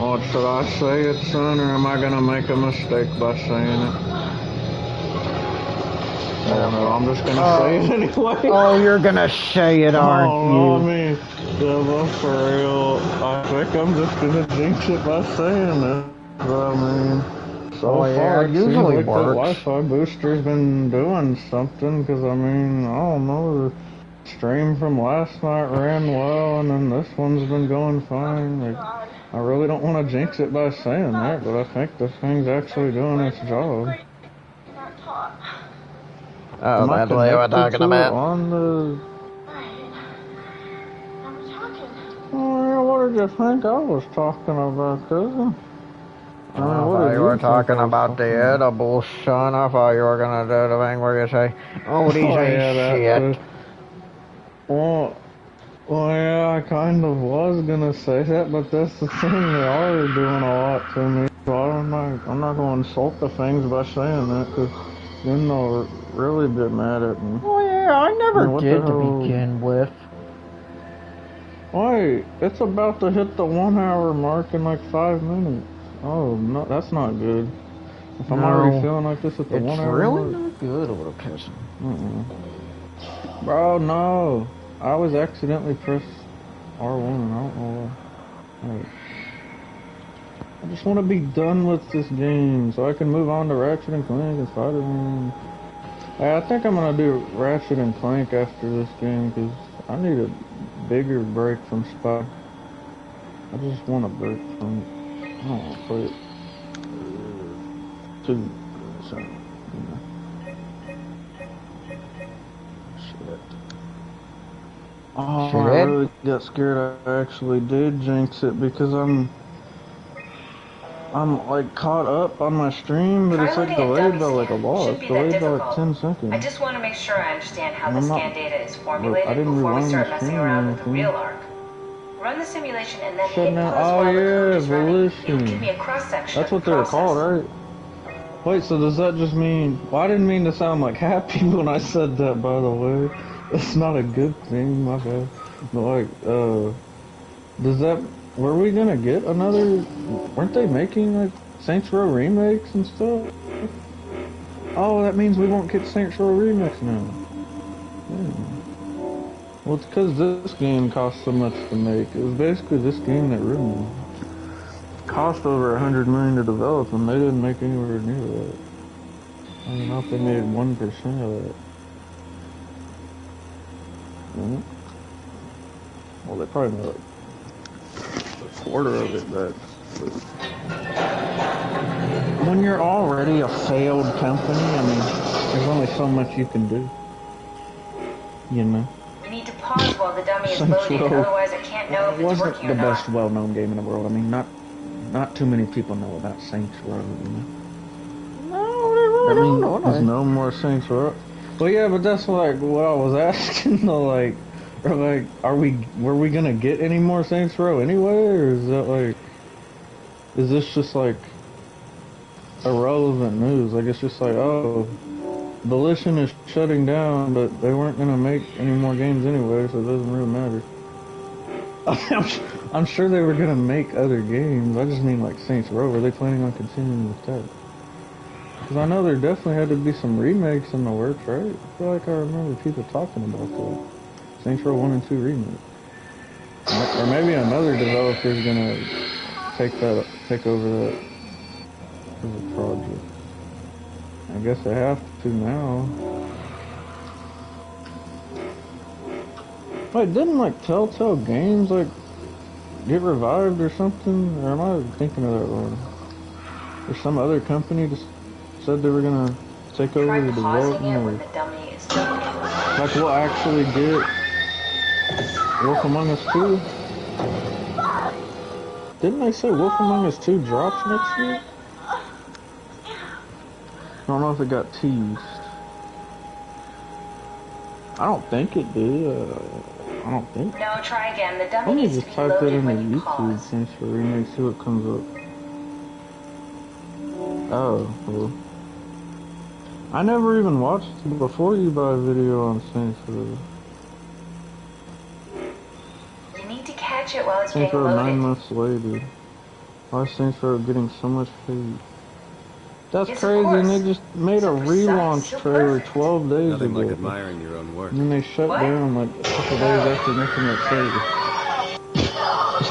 Oh, should I say it, son, or am I gonna make a mistake by saying it? Oh, no, I'm just gonna say it anyway. Oh, you're gonna say it, aren't Oh, you? I mean, yeah, for real. I think I'm just gonna jinx it by saying it. But I mean, so far, it seems like the Wi-Fi booster's been doing something, because I mean, I don't know, the stream from last night ran well, and then this one's been going fine. Like, I really don't want to jinx it by saying that, but I think this thing's actually doing its job. Oh, that's what you were talking about. On the... Oh, yeah, what did you think I was talking about, cousin? I thought you were talking about the edibles, son. I thought you were gonna do the thing where you say, oh, these ain't shit. Well, yeah, I kind of was gonna say that, but that's the thing, they are doing a lot to me. So I'm not gonna insult the things by saying that, because then they'll really get mad at me. Oh yeah, I never what did the to hell? begin with. Wait, it's about to hit the 1 hour mark in like 5 minutes. Oh, no, that's not good. If I'm already feeling like this at the 1 hour really mark. not good, little cousin. Bro, no. I was accidentally pressed R1 and I don't know why. Wait. I just want to be done with this game so I can move on to Ratchet and Clank and Spider-Man. Hey, I think I'm gonna do Ratchet and Clank after this game because I need a bigger break from Spy. I just want a break from it. I don't want to play it too soon, you know. Shit. Oh, I really got scared I actually did jinx it because I'm like caught up on my stream, but it's like delayed by like a lot. It's delayed by like 10 seconds. I just want to make sure I understand how the scan data is formulated before we start messing around with the real arc. Run the simulation and then hit pause while the code is running. It'll give me a cross-section. That's what they're called, right? Wait, so does that just mean... Well, I didn't mean to sound like happy when I said that, by the way. It's not a good thing, my bad. But like, does that... Were we gonna get another... Weren't they making, like, Saints Row remakes and stuff? Oh, that means we won't get Saints Row remakes now. Well, it's because this game cost so much to make. It was basically this game that ruined me. It cost over $100 million to develop, and they didn't make anywhere near that. I don't know if they made 1% of that. Well, they probably made like a quarter of it back. When you're already a failed company, I mean, there's only so much you can do. You know? We need to pause while the dummy is loaded, otherwise I can't know if it's working or not. It wasn't the best well-known game in the world. I mean, not too many people know about Saints Row, you know? No, they really don't know. There's no more Saints Row. Well, yeah, but that's like what I was asking, though, like, were we gonna get any more Saints Row anyway, or is that like, is this just like irrelevant news? Like, it's just like, oh, Volition is shutting down, but they weren't gonna make any more games anyway, so it doesn't really matter. I'm sure they were gonna make other games. I just mean like Saints Row. Were they planning on continuing with that? Because I know there definitely had to be some remakes in the works, right? I feel like I remember people talking about that. Saints Row 1 and 2 remake. Or maybe another developer's gonna take over that as a project. I guess they have to now. Wait, didn't like Telltale Games like get revived or something? Or am I thinking of that wrong? Or some other company just said they were gonna take over the development, or like we'll actually get Wolf Among Us 2? Didn't they say Wolf Among Us 2 drops next year? I don't know if it got teased. I don't think it did. I don't think. No, try again. The dummy needs to be loaded when you pause. Let me just type that into YouTube, since for remake, see what comes up. Oh, well. I never even watched it before you buy a video on Saints Row. You need to catch it while it's Saints being Row loaded. 9 months later. Why is Saints Row getting so much hate? That's crazy, and they just made a relaunch trailer 12 days ago. Nothing like admiring your own work. And then they shut down like a couple days after making that trailer.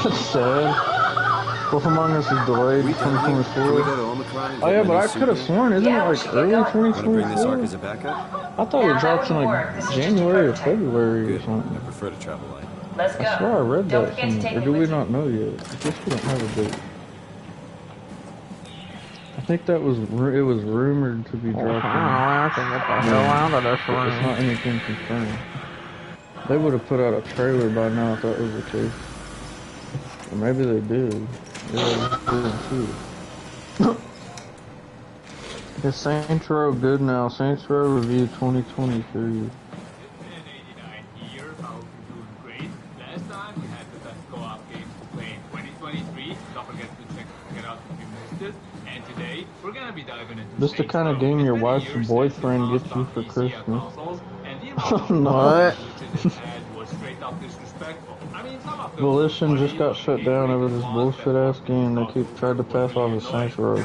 That's sad. Wolf Among Us is delayed to 2024. Oh yeah, but I could have sworn, isn't it like early 2024? I thought it drops in like January or February or something. I prefer to travel light. Let's go. I swear I read that somewhere. Or do we not know yet? I guess we don't have a date. I think that was, it was rumored to be dropping. I can get the hell out of this room. It's not anything confirmed. They would have put out a trailer by now if that was the case. Or maybe they did. Yeah, they didn't. Is Saints Row good now? Saints Row Review 2023. Don't forget to check it out if you missed it. And today, we're gonna be diving into This the kind of game your wife's boyfriend gets you for Christmas. What? Volition just got shut down over this bullshit ass game they tried to pass off as Saints Row.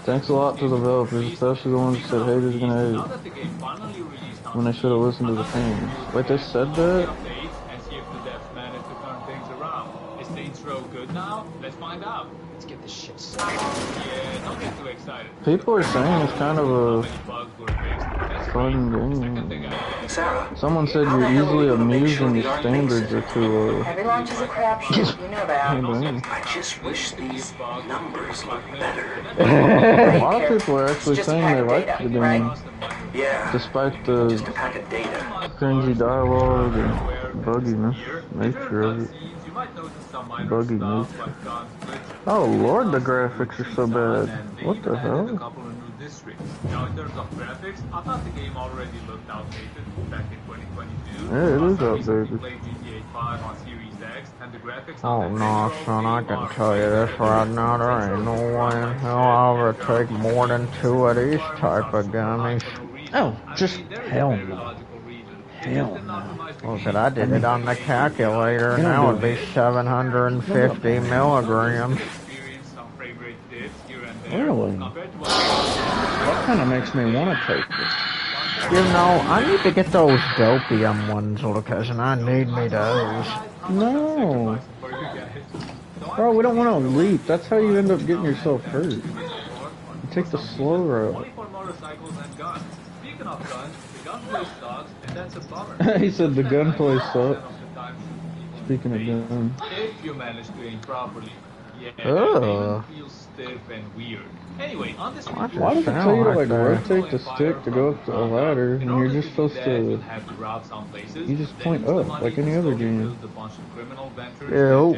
Thanks a lot to the developers, especially the ones that said haters gonna hate, when they should have listened to the fans. Wait, they said that? Is Saints Row good now? Let's find out. Let's get this shit started. Yeah, don't get too excited. People are saying it's kind of a fun game. Someone said you're easily amused and your standards are too low. Every launch is a crapshoot, you know that. I just wish these numbers looked better. A lot of people are actually saying they like the game. Yeah. Despite the Just a pack of data. cringy dialogue and bugginess nature of it. Buggy nature. Oh lord, the graphics are so bad. What the hell? Now, in terms of graphics, I thought the game already looked outdated back in 2022. Yeah, it is outdated. Oh no, son, I can tell you this right now, there ain't no way in hell I'll ever take more than 2 of these type of gummies. Oh, just hell no. Hell no. Look at, I did it on the calculator, and that would be 750 milligrams. Really? That kind of makes me want to take it. You know, I need to get those dopium ones, because I need me those. No. Bro, we don't want to leap. That's how you end up getting yourself hurt. You take the slow road. He said the gunplay sucks. Speaking of guns. If you manage to aim properly. Yeah, feels stiff and weird. Anyway, on this why does it tell you to like rotate the stick to go up the ladder and you're just supposed to you just point up like any other game? Ew.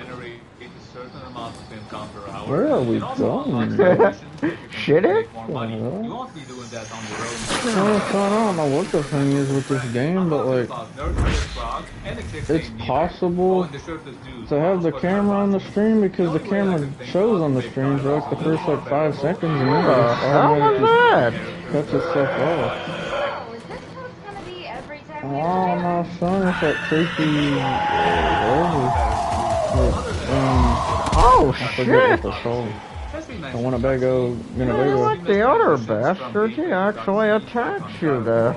Where are we going? Shit it? I don't know what the thing is with this game, but like it's possible to have the camera on the stream because the camera shows on the stream for like the first like 5 seconds and then it automatically cuts itself off. Oh no, son, it's that creepy oh I forget shit! what they're called. I want to go. Like the other bastard, he actually attacks you there.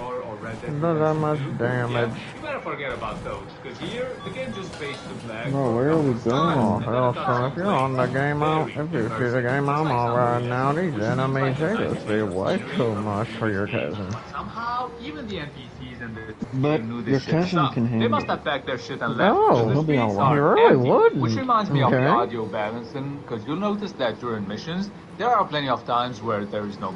It does that much damage. You better forget about those, because here the game just fades to black. No, where are we going? Oh hell, son, if you're on the game if you see the game I'm on right now, these enemies, they just be way too much for your cousin. Somehow, even the NPCs and the But your cousin can handle. They must have packed their shit and left. No, he'll be alright. You really wouldn't. Which reminds me of the audio balancing, because you'll notice that during missions, there are plenty of times where there is no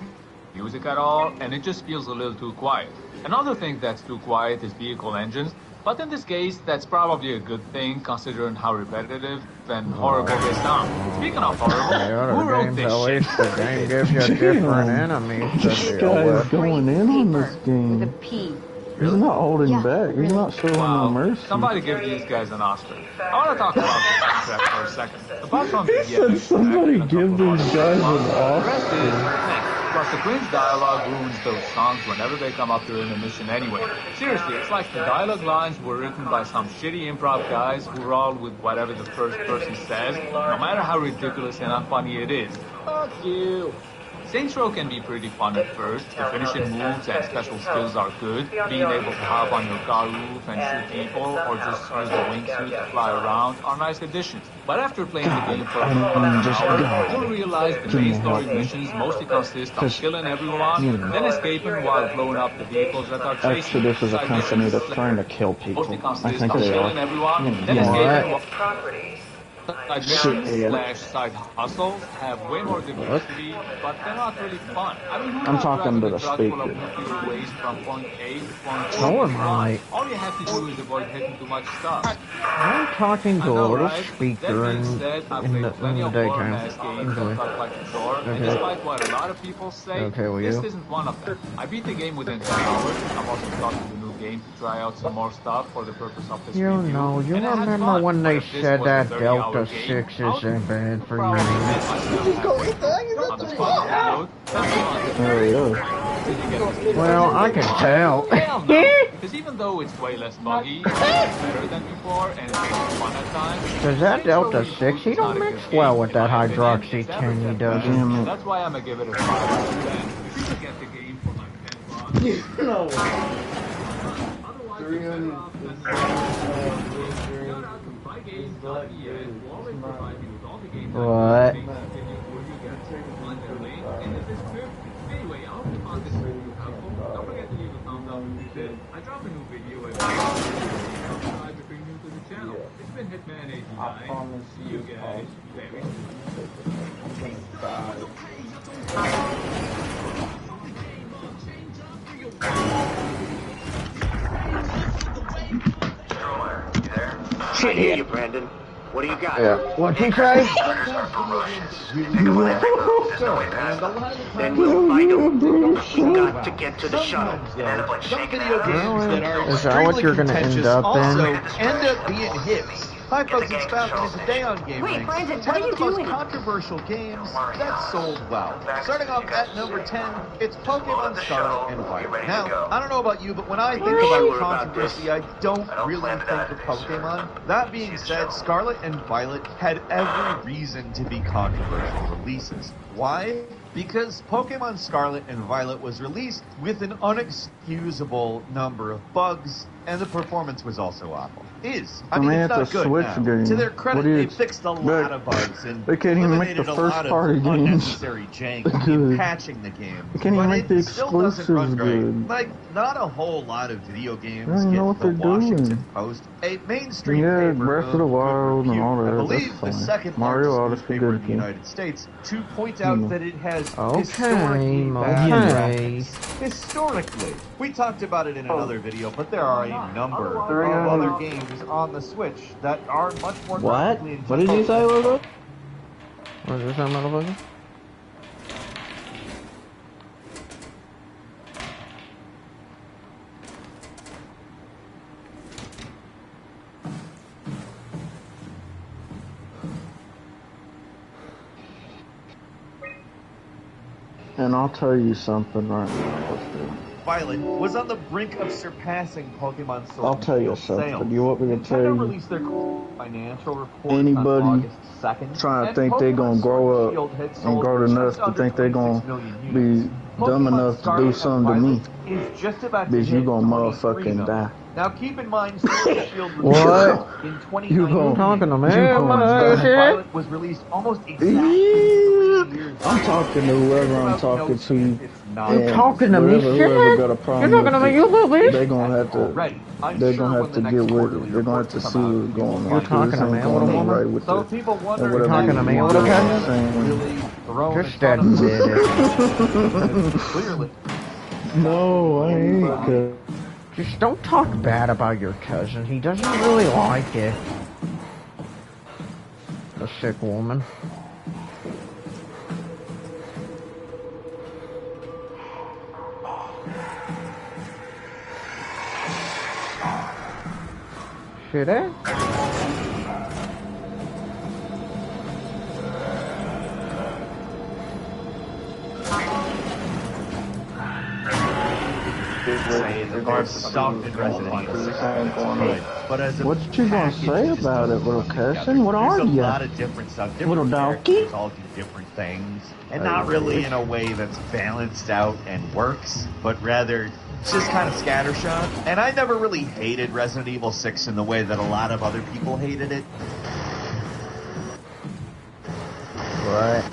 music at all, and it just feels a little too quiet. Another thing that's too quiet is vehicle engines, but in this case, that's probably a good thing, considering how repetitive and horrible they sound. Speaking of horrible, who wrote this shit? The game gives you different enemies to This deal guy is with. going in on this game. With a P. He's not holding back. He's not showing no mercy. Somebody give these guys an Oscar. I want to talk about this concept for a second. Apart from He said somebody give these guys an Oscar. Plus, the cringe dialogue ruins those songs whenever they come up during a mission anyway. Seriously, it's like the dialogue lines were written by some shitty improv guys who roll with whatever the first person says, no matter how ridiculous and unfunny it is. Fuck you. Saints Row can be pretty fun at first. The finishing moves and special skills are good. Being able to hop on your car roof and shoot people, or just use the wingsuit to fly around, are nice additions. But after playing the game for an hour, you'll realize the main story missions mostly consist of killing everyone, then escaping while blowing up the vehicles that are chasing you. Exodus is a company that's trying to kill people. Mostly I consist think of they killing are. everyone, then escaping while... Shit. Side hustles have way more diversity, but they're not really fun. I mean, I'm talking to the speaker. From point A to point B. So am I. All you have to do is avoid hitting too much stuff. I'm talking to a little speaker in the daytime. And despite what a lot of people say, Okay, will this you? isn't one of them. I beat the game within 10 hours. I'm also starting the new game to try out some more stuff for the purpose of this You review. know, you And I had remember fun. when But they if this said was a that 30-hour Delta game, 6 I would isn't bad for probably you? admit myself halfway through. On the spot upload, that's fun. Oh, yeah. Did you get to see Well, it? I can tell. Hell no. Because even though it's way less buggy, it's better than before, and it's more fun at times. Cause that Delta 6, he don't mix well with that Hydroxy 10, he doesn't. That's why I'm gonna give it a 5 out of 10. You could get the game for like $10. No. What? Anyway, I hope you found this review helpful. Don't forget to leave a thumbs up if you did. I drop a new video every day. Subscribe if you're new to the channel. It's been Hitman89. See you guys very Shit here, you, Brandon. What do you got? Yeah. What'd he say? Then we'll fight him. We got to get to the shuttle. Some video games that are Is that what you're gonna end up also in? end up being hits. Hi folks, it's Falcon today on Game Wait, Ranks. Brandon, 10 what are of you the most doing? controversial games that sold well. Starting off at number 10, it's Pokemon Scarlet and Violet. Now, I don't know about you, but when I think about controversy, I don't really think of Pokemon. That being said, Scarlet and Violet had every reason to be controversial releases. Why? Because Pokemon Scarlet and Violet was released with an unexcusable number of bugs, and the performance was also awful. I mean, it's not good now. Game. To their credit, they fixed a lot of bugs and they can't even make the first party games unnecessary jank in patching the game. They can't even make the exclusives good. Like, not a whole lot of video games I don't know what get the they're Washington doing. Post, a mainstream Yeah, paper Breath of the Wild and all I that. believe That's the fine. second Mario largest Odyssey newspaper in good the game. United States, to point out that it has Okay, historically bad okay. graphics. Historically. We talked about it in another video, but there are a number of other games on the Switch that are much more What? graphically What did you say, Logo? What is that, motherfucker? And I'll tell you something right now. Violet was on the brink of surpassing Pokemon Sword I'll tell you and Shield something. sales. You want me to tell Nintendo you? released their financial report Anybody on August 2nd, trying to and think they Pokemon gonna Sword grow Shield up had and sold grow just enough to under think they 26 gonna million be units. dumb Pokemon enough to Scarlet do and something to me. Violet is just about to Bitch, you hit gonna 23 motherfucking million. die. Now keep in mind, Sword and Shield was What? in 2019. You gonna- Talking to me, Pokemon what Scarlet the and shit? Violet was released almost exactly Yeah. 3 years I'm talking to whoever I'm talking to. It's not. You talking to me, whoever shit? got a You're problem talking to with me, you little it, bitch? they gonna have to. Already. I'm They're sure gonna when have the to next get with quarterly it. They're gonna have to reports see come out, what's going on. You're talking to 'cause me, this ain't little going woman? right with So the- if people wonder, whatever talking to you me, want little to cousin? say. really throwing Just a ton of admit it. clearly. No, I ain't. 'Cause Just don't talk bad about your cousin. He doesn't really like it. A sick woman. Shit, eh? Are stopped in Resident Evil 6. But as a what you gonna package, say it just about it, doesn't little come together. cousin? What are There's a ya? lot of different stuff. Different Little characters donkey? all do different things, and not really in a way that's balanced out and works, but rather just kind of scattershot. And I never really hated Resident Evil 6 in the way that a lot of other people hated it. Right.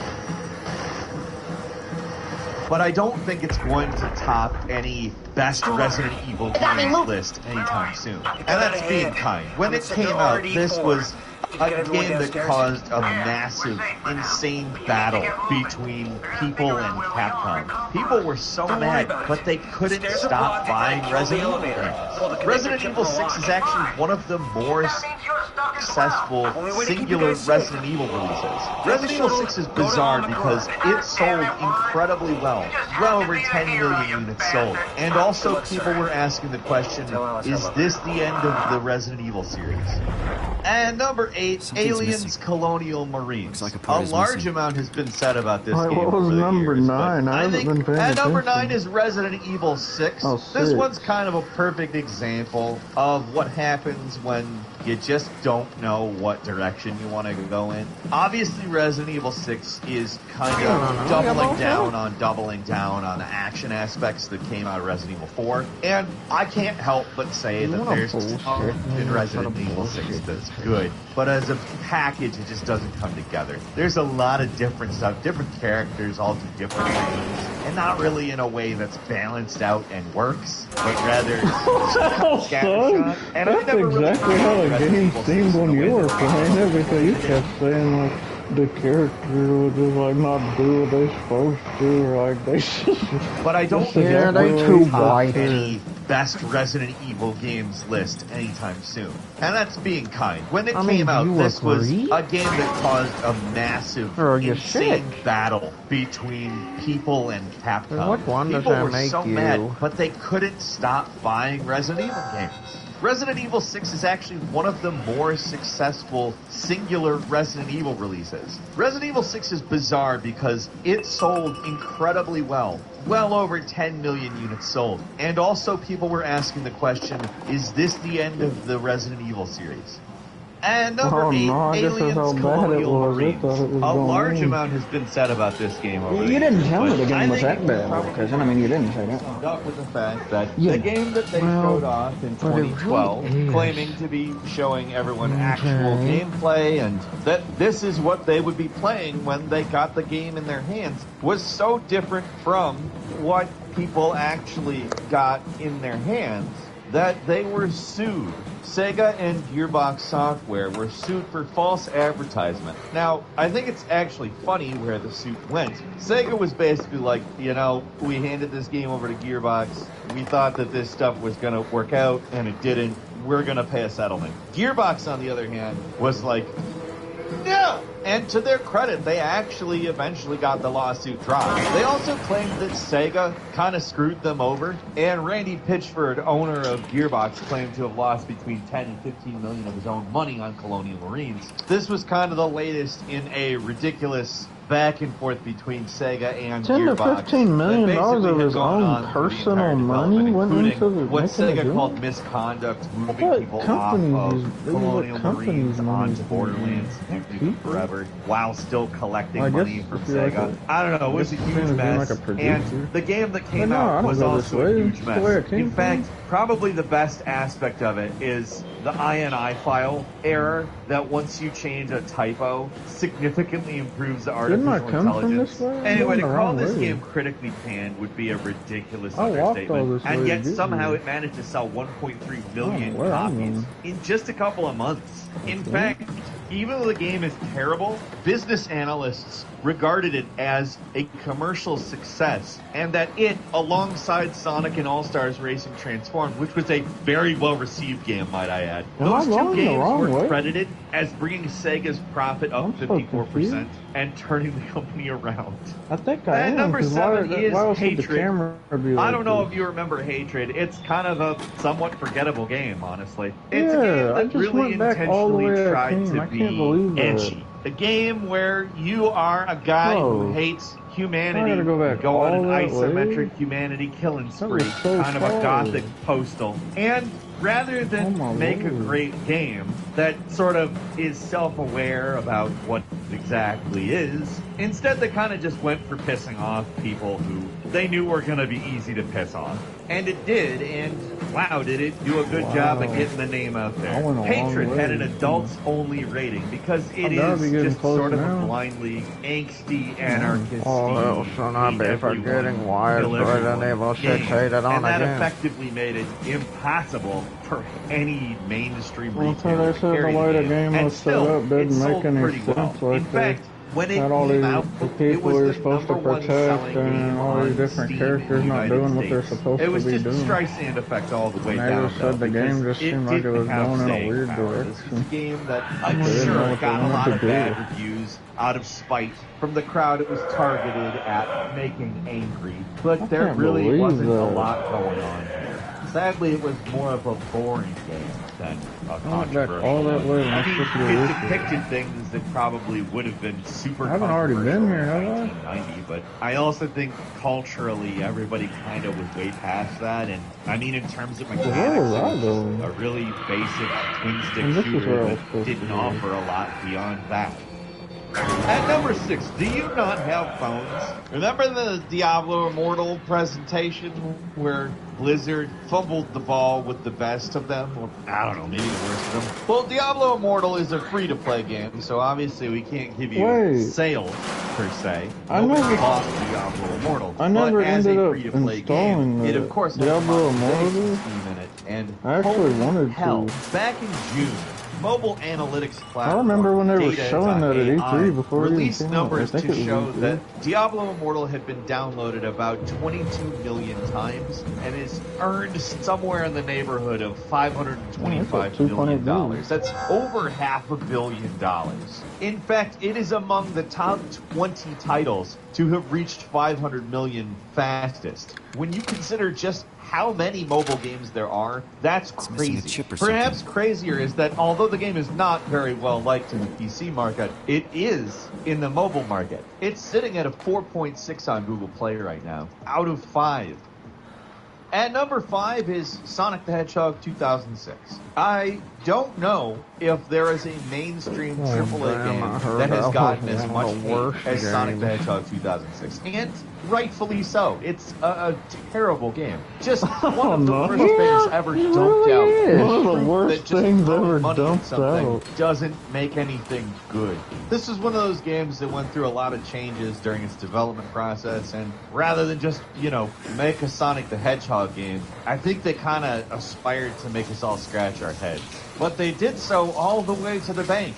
But I don't think it's going to top any best Resident Evil games list anytime soon. And that's being kind. When it came out, this was a game that caused a massive, insane battle between people and Capcom. People were so mad, but they couldn't stop buying Resident Evil games. Resident Evil 6 is actually one of the more successful singular Resident Evil releases. Resident Evil 6 is bizarre because it sold incredibly well over 10 million units sold. And also people were asking the question, is this the end of the Resident Evil series? And number 8, Aliens Colonial Marines. Like a large amount has been said about this game. What was number 9? I haven't been paying attention. Number 9 is Resident Evil 6. This one's kind of a perfect example of what happens when you just don't know what direction you want to go in. Obviously, Resident Evil 6 is kind of doubling down on the action aspects that came out of Resident Evil 4. And I can't help but say that there's stuff in Resident Evil 6 that's good. But as a package, it just doesn't come together. There's a lot of different stuff, different characters, all do different things. And not really in a way that's balanced out and works, but rather scattershot. And that's exactly how the game seemed when you were playing it, because you kept saying like the character would just like not do what they're supposed to, or like they But I don't think they too white. Any best Resident Evil games list anytime soon. And that's being kind. When it came out, this was a game that caused a massive, insane battle between people and Capcom. What one does people that were make so you? mad, but they couldn't stop buying Resident Evil games. Resident Evil 6 is actually one of the more successful singular Resident Evil releases. Resident Evil 6 is bizarre because it sold incredibly well over 10 million units sold. And also people were asking the question, is this the end of the Resident Evil series? And number 8, Aliens Colonial Marines. A large amount has been said about this game over You didn't tell me the game was that bad, because I mean, you didn't say that. Up with the fact that the game that they showed off in 2012, claiming to be showing everyone actual gameplay and that this is what they would be playing when they got the game in their hands, was so different from what people actually got in their hands that they were sued. Sega and Gearbox Software were sued for false advertisement. Now, I think it's actually funny where the suit went. Sega was basically like, you know, we handed this game over to Gearbox. We thought that this stuff was going to work out, and it didn't. We're going to pay a settlement. Gearbox, on the other hand, was like, no! And to their credit, they actually eventually got the lawsuit dropped. They also claimed that Sega kind of screwed them over, and Randy Pitchford, owner of Gearbox, claimed to have lost between 10 and 15 million of his own money on Colonial Marines. This was kind of the latest in a ridiculous back and forth between Sega and 10 Gearbox. to $15 million of his own personal money went into what Sega called misconduct, moving people off of Colonial Marines onto Borderlands forever, while still collecting money from Sega. I don't know, it was a huge mess, and the game that came out was also a huge mess. In fact, probably the best aspect of it is the INI file error that once you change a typo significantly improves the artificial intelligence. Anyway, to call this game critically panned would be a ridiculous understatement. And yet somehow it managed to sell 1.3 million copies in just a couple of months. In fact, even though the game is terrible, business analysts regarded it as a commercial success, and that it, alongside Sonic and All-Stars Racing Transformed, which was a very well-received game, might I add, those two games were credited as bringing Sega's profit up 54% and turning the company around. I think I am. Number 7 is Hatred. I don't know this? if you remember Hatred. It's kind of a somewhat forgettable game, honestly. It's a Yeah, game I that just really went back all the way intentionally I tried came. I to can't believe be that. edgy. A game where you are a guy who hates humanity, I gotta go back go on all an that isometric way? humanity killing spree, so kind of a far. gothic postal. And rather than make a great game that sort of is self-aware about what it exactly is, instead they kind of just went for pissing off people who they knew were going to be easy to piss off. And it did, and wow, did it do a good job of getting the name out there. Hatred had an adults-only rating because it is just sort of a blindly angsty, anarchist, oh, son, I'd be forgetting why it's Resident Evil 6 hated on and that again. effectively made it impossible for any mainstream Well, retailer they to said the carry way the the game and was set still, up didn't it make sold any pretty well. sense like In fact, when it Got all came these out, people it was you're the supposed to #1 protect, selling game and all these on different Steam characters in the not United doing what they're States. supposed It to was be just a doing. Streisand effect all the way And they down, just said the because game just seemed like it didn't was have going in a staying weird power. This was a direction. game that They I'm didn't know sure what they got a wanted lot to of do. bad reviews out of spite from the crowd it was targeted at making angry, but there can't really believe wasn't a that. lot going on here. Sadly, it was more of a boring game than a controversial all that way, one. I mean, supposed to be it wicked. depicted things that probably would have been super I haven't already controversial been here, in have I? 1990, but I also think culturally everybody kind of was way past that, and I mean in terms of mechanics, where was I it was going? just a really basic And twin-stick this is where shooter I was that supposed to didn't be. offer a lot beyond that. At number 6, do you not have phones? Remember the Diablo Immortal presentation where Blizzard fumbled the ball with the best of them? Or, I don't know, maybe the worst of them. Well, Diablo Immortal is a free-to-play game, so obviously we can't give you sales, per se. Nobody bought Diablo Immortal. I never but as ended a up free-to-play installing game, it of course has Diablo a monetization Immortal. scheme in it. And I actually holy wanted hell, to. back in June, mobile analytics platform I remember when they were showing that at Data.ai E3 before it even released came out. numbers I think to it was show E3. that Diablo Immortal had been downloaded about 22 million times and has earned somewhere in the neighborhood of $525 million. That's over $500 million. In fact, it is among the top 20 titles to have reached 500 million fastest. When you consider just how many mobile games there are, that's crazy. Perhaps crazier is that although the game is not very well liked in the PC market, it is in the mobile market. It's sitting at a 4.6 on Google Play right now, out of 5. At number 5 is Sonic the Hedgehog 2006. I don't know if there is a mainstream AAA game that has gotten as much hate as Sonic the Hedgehog 2006. And rightfully so. It's a terrible game. Just one of the worst things ever dumped out. One of the worst things ever dumped out. Doesn't make anything good. This is one of those games that went through a lot of changes during its development process, and rather than just, make a Sonic the Hedgehog game, I think they kind of aspired to make us all scratch our heads. But they did so all the way to the bank.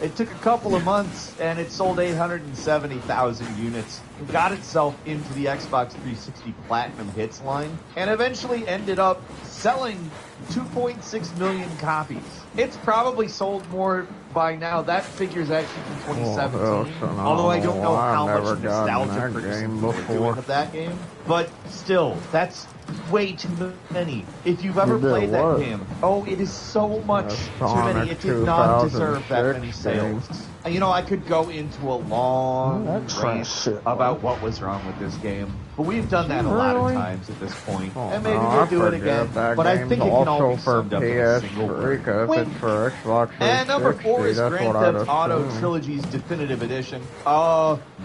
It took a couple of months, and it sold 870,000 units, and got itself into the Xbox 360 Platinum Hits line, and eventually ended up selling 2.6 million copies. It's probably sold more by now. That figure's actually from 2017, although I don't know how much nostalgia for people are doing with that game. But still, that's way too many. If you've ever played that game, it is so much too many. It did not deserve that many sales. I could go into a long rant about what was wrong with this game, but we've done that a lot of times at this point, and maybe we'll do it again. But I think it can all be summed up in a single word. For Xbox 360, and number 4 is that's Grand what I'd Theft Auto assume. Trilogy's Definitive Edition.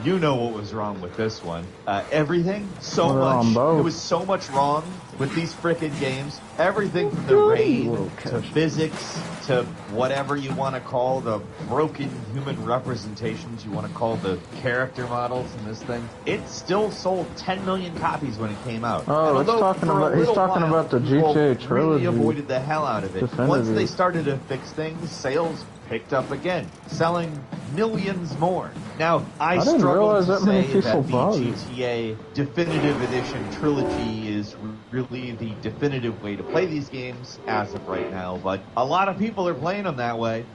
You know what was wrong with this one. Everything. So much. There was so much wrong with these frickin' games. Everything from the rain to physics to whatever you want to call the broken human representations you want to call the character models in this thing. It still sold 10 million copies when it came out. Oh, he's talking about the GTA trilogy. Really avoided the hell out of it. Definitive. Once they started to fix things, sales picked up again, selling millions more. Now, I struggle to say that the GTA Definitive Edition trilogy is really the definitive way to play these games as of right now, but a lot of people are playing them that way.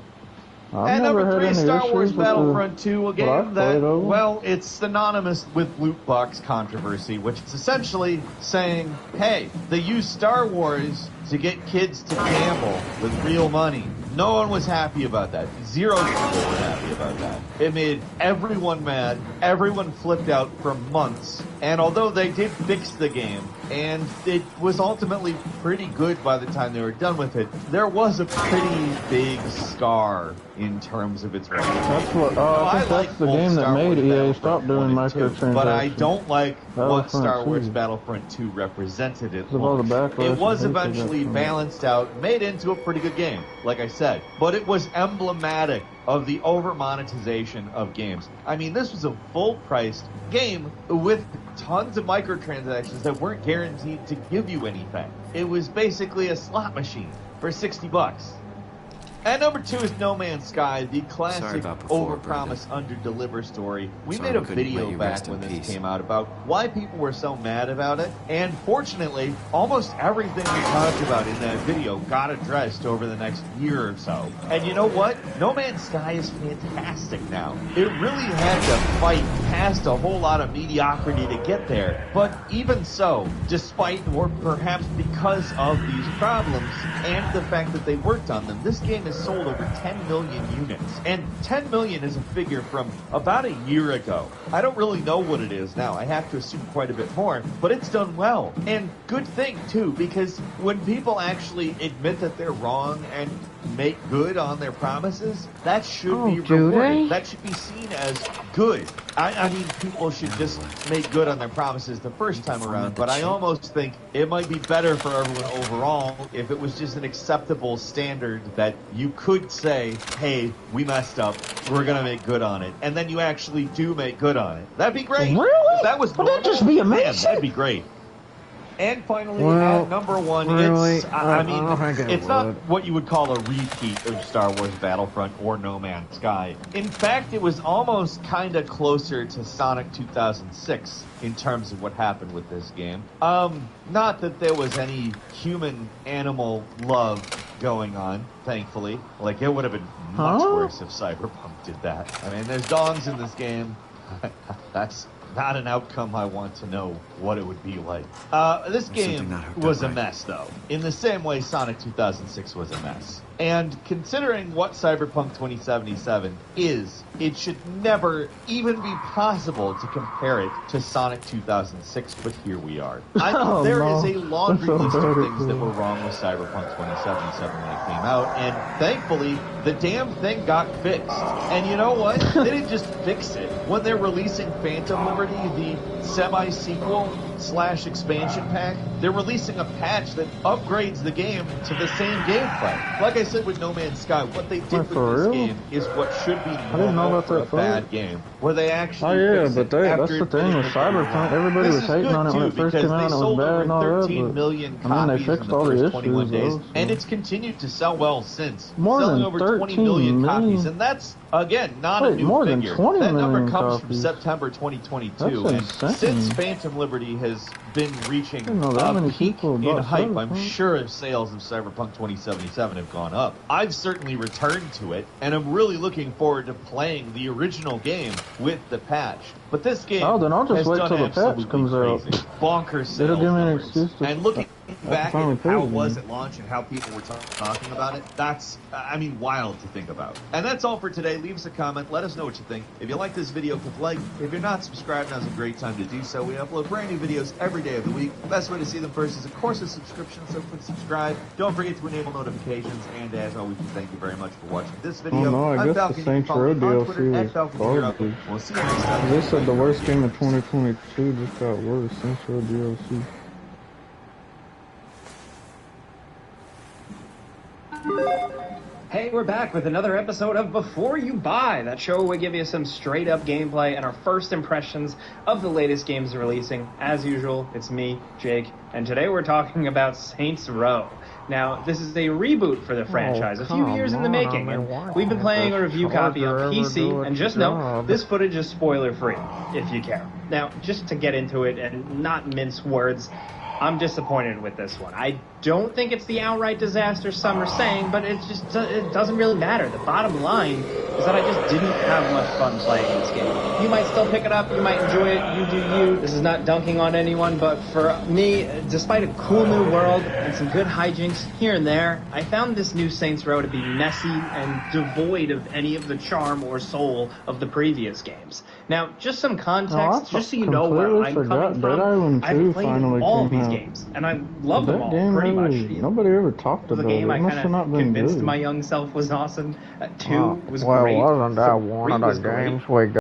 And number 3, Star Wars Battlefront 2, a game that, well, it's synonymous with loot box controversy, which is essentially saying, hey, they use Star Wars to get kids to gamble with real money. No one was happy about that. 0 people were happy about that. It made everyone mad. Everyone flipped out for months. And although they did fix the game, and it was ultimately pretty good by the time they were done with it, there was a pretty big scar in terms of its reputation. That's what. I think that's the game that made EA stop doing microtransactions. But I don't like what Star Wars Battlefront 2 represented at launch. It was eventually balanced out, made into a pretty good game, like I said. But it was emblematic of the over-monetization of games. I mean, this was a full-priced game with tons of microtransactions that weren't guaranteed to give you anything. It was basically a slot machine for $60. At number 2 is No Man's Sky, the classic overpromise, underdeliver story. We made a video back when this came out about why people were so mad about it, and fortunately, almost everything we talked about in that video got addressed over the next year or so. And you know what? No Man's Sky is fantastic now. It really had to fight past a whole lot of mediocrity to get there, but even so, despite or perhaps because of these problems and the fact that they worked on them, this game has sold over 10 million units. And 10 million is a figure from about a year ago. I don't really know what it is now. I have to assume quite a bit more, but it's done well. And good thing, too, because when people actually admit that they're wrong and make good on their promises, that should be rewarded. That should be seen as good. I mean, people should just make good on their promises the first time around, but I almost think it might be better for everyone overall if it was just an acceptable standard that you could say, hey, we messed up, we're going to make good on it, and then you actually do make good on it. That'd be great. Really? If that was normal, would that just be amazing? Man, that'd be great. And finally, at number 1, really? it's not what you would call a repeat of Star Wars Battlefront or No Man's Sky. In fact, it was almost kind of closer to Sonic 2006 in terms of what happened with this game. Not that there was any human-animal love going on, thankfully. Like, it would have been much worse if Cyberpunk did that. I mean, there's dogs in this game. That's not an outcome I want to know what it would be like. This game was a mess, though, in the same way Sonic 2006 was a mess. And considering what Cyberpunk 2077 is, it should never even be possible to compare it to Sonic 2006, but here we are. There is a laundry list of things that were wrong with Cyberpunk 2077 when it came out, and thankfully, the damn thing got fixed. And you know what? They didn't just fix it. When they're releasing Phantom Liberty, the semi-sequel/expansion pack, they're releasing a patch that upgrades the game to the same gameplay. Like I said with No Man's Sky, what they did with this game is what should be normal for a bad game, where they actually fix it that's the thing with Cyberpunk. Everybody was hating on it when it first came out, and it was bad and all that, 13 million copies in the first 21 days, and it's continued to sell well since, selling over 20 million copies, and that's, again, not a new figure. That number comes from September 2022, and since Phantom Liberty has been reaching a peak in hype, I'm sure sales of Cyberpunk 2077 have gone up. I've certainly returned to it, and I'm really looking forward to playing the original game with the patch. But this game then I'll just wait till the patch comes out. Bonkers sales It'll give me an numbers. excuse to And looking back at how it was at launch and how people were talking about it, that's, wild to think about. And that's all for today. Leave us a comment. Let us know what you think. If you like this video, click like. If you're not subscribed, now's a great time to do so. We upload brand new videos every day of the week. The best way to see them first is, of course, a subscription, so click subscribe. Don't forget to enable notifications. And as always, thank you very much for watching this video. I guess the Saints Row DLC was garbage. We'll see you next time. They said the worst game of 2022 just got worse. Saints Row DLC. Hey, we're back with another episode of Before You Buy, that show where we give you some straight-up gameplay and our first impressions of the latest games releasing. As usual, it's me, Jake, and today we're talking about Saints Row. Now, this is a reboot for the franchise, a few years in the making, and we've been playing a review copy on PC, and just know, this footage is spoiler-free, if you care. Now, just to get into it and not mince words, I'm disappointed with this one. I don't think it's the outright disaster some are saying, but it doesn't really matter. The bottom line is that I just didn't have much fun playing this game. You might still pick it up, you might enjoy it, you do you. This is not dunking on anyone, but for me, despite a cool new world and some good hijinks here and there, I found this new Saints Row to be messy and devoid of any of the charm or soul of the previous games. Now, just some context, just so you know where I'm coming from, I've played all these games, and I love them all, pretty much. Nobody ever talked about it. The game I kind of convinced good. My young self was awesome. 2 was well, great. Wasn't that one of the games we got?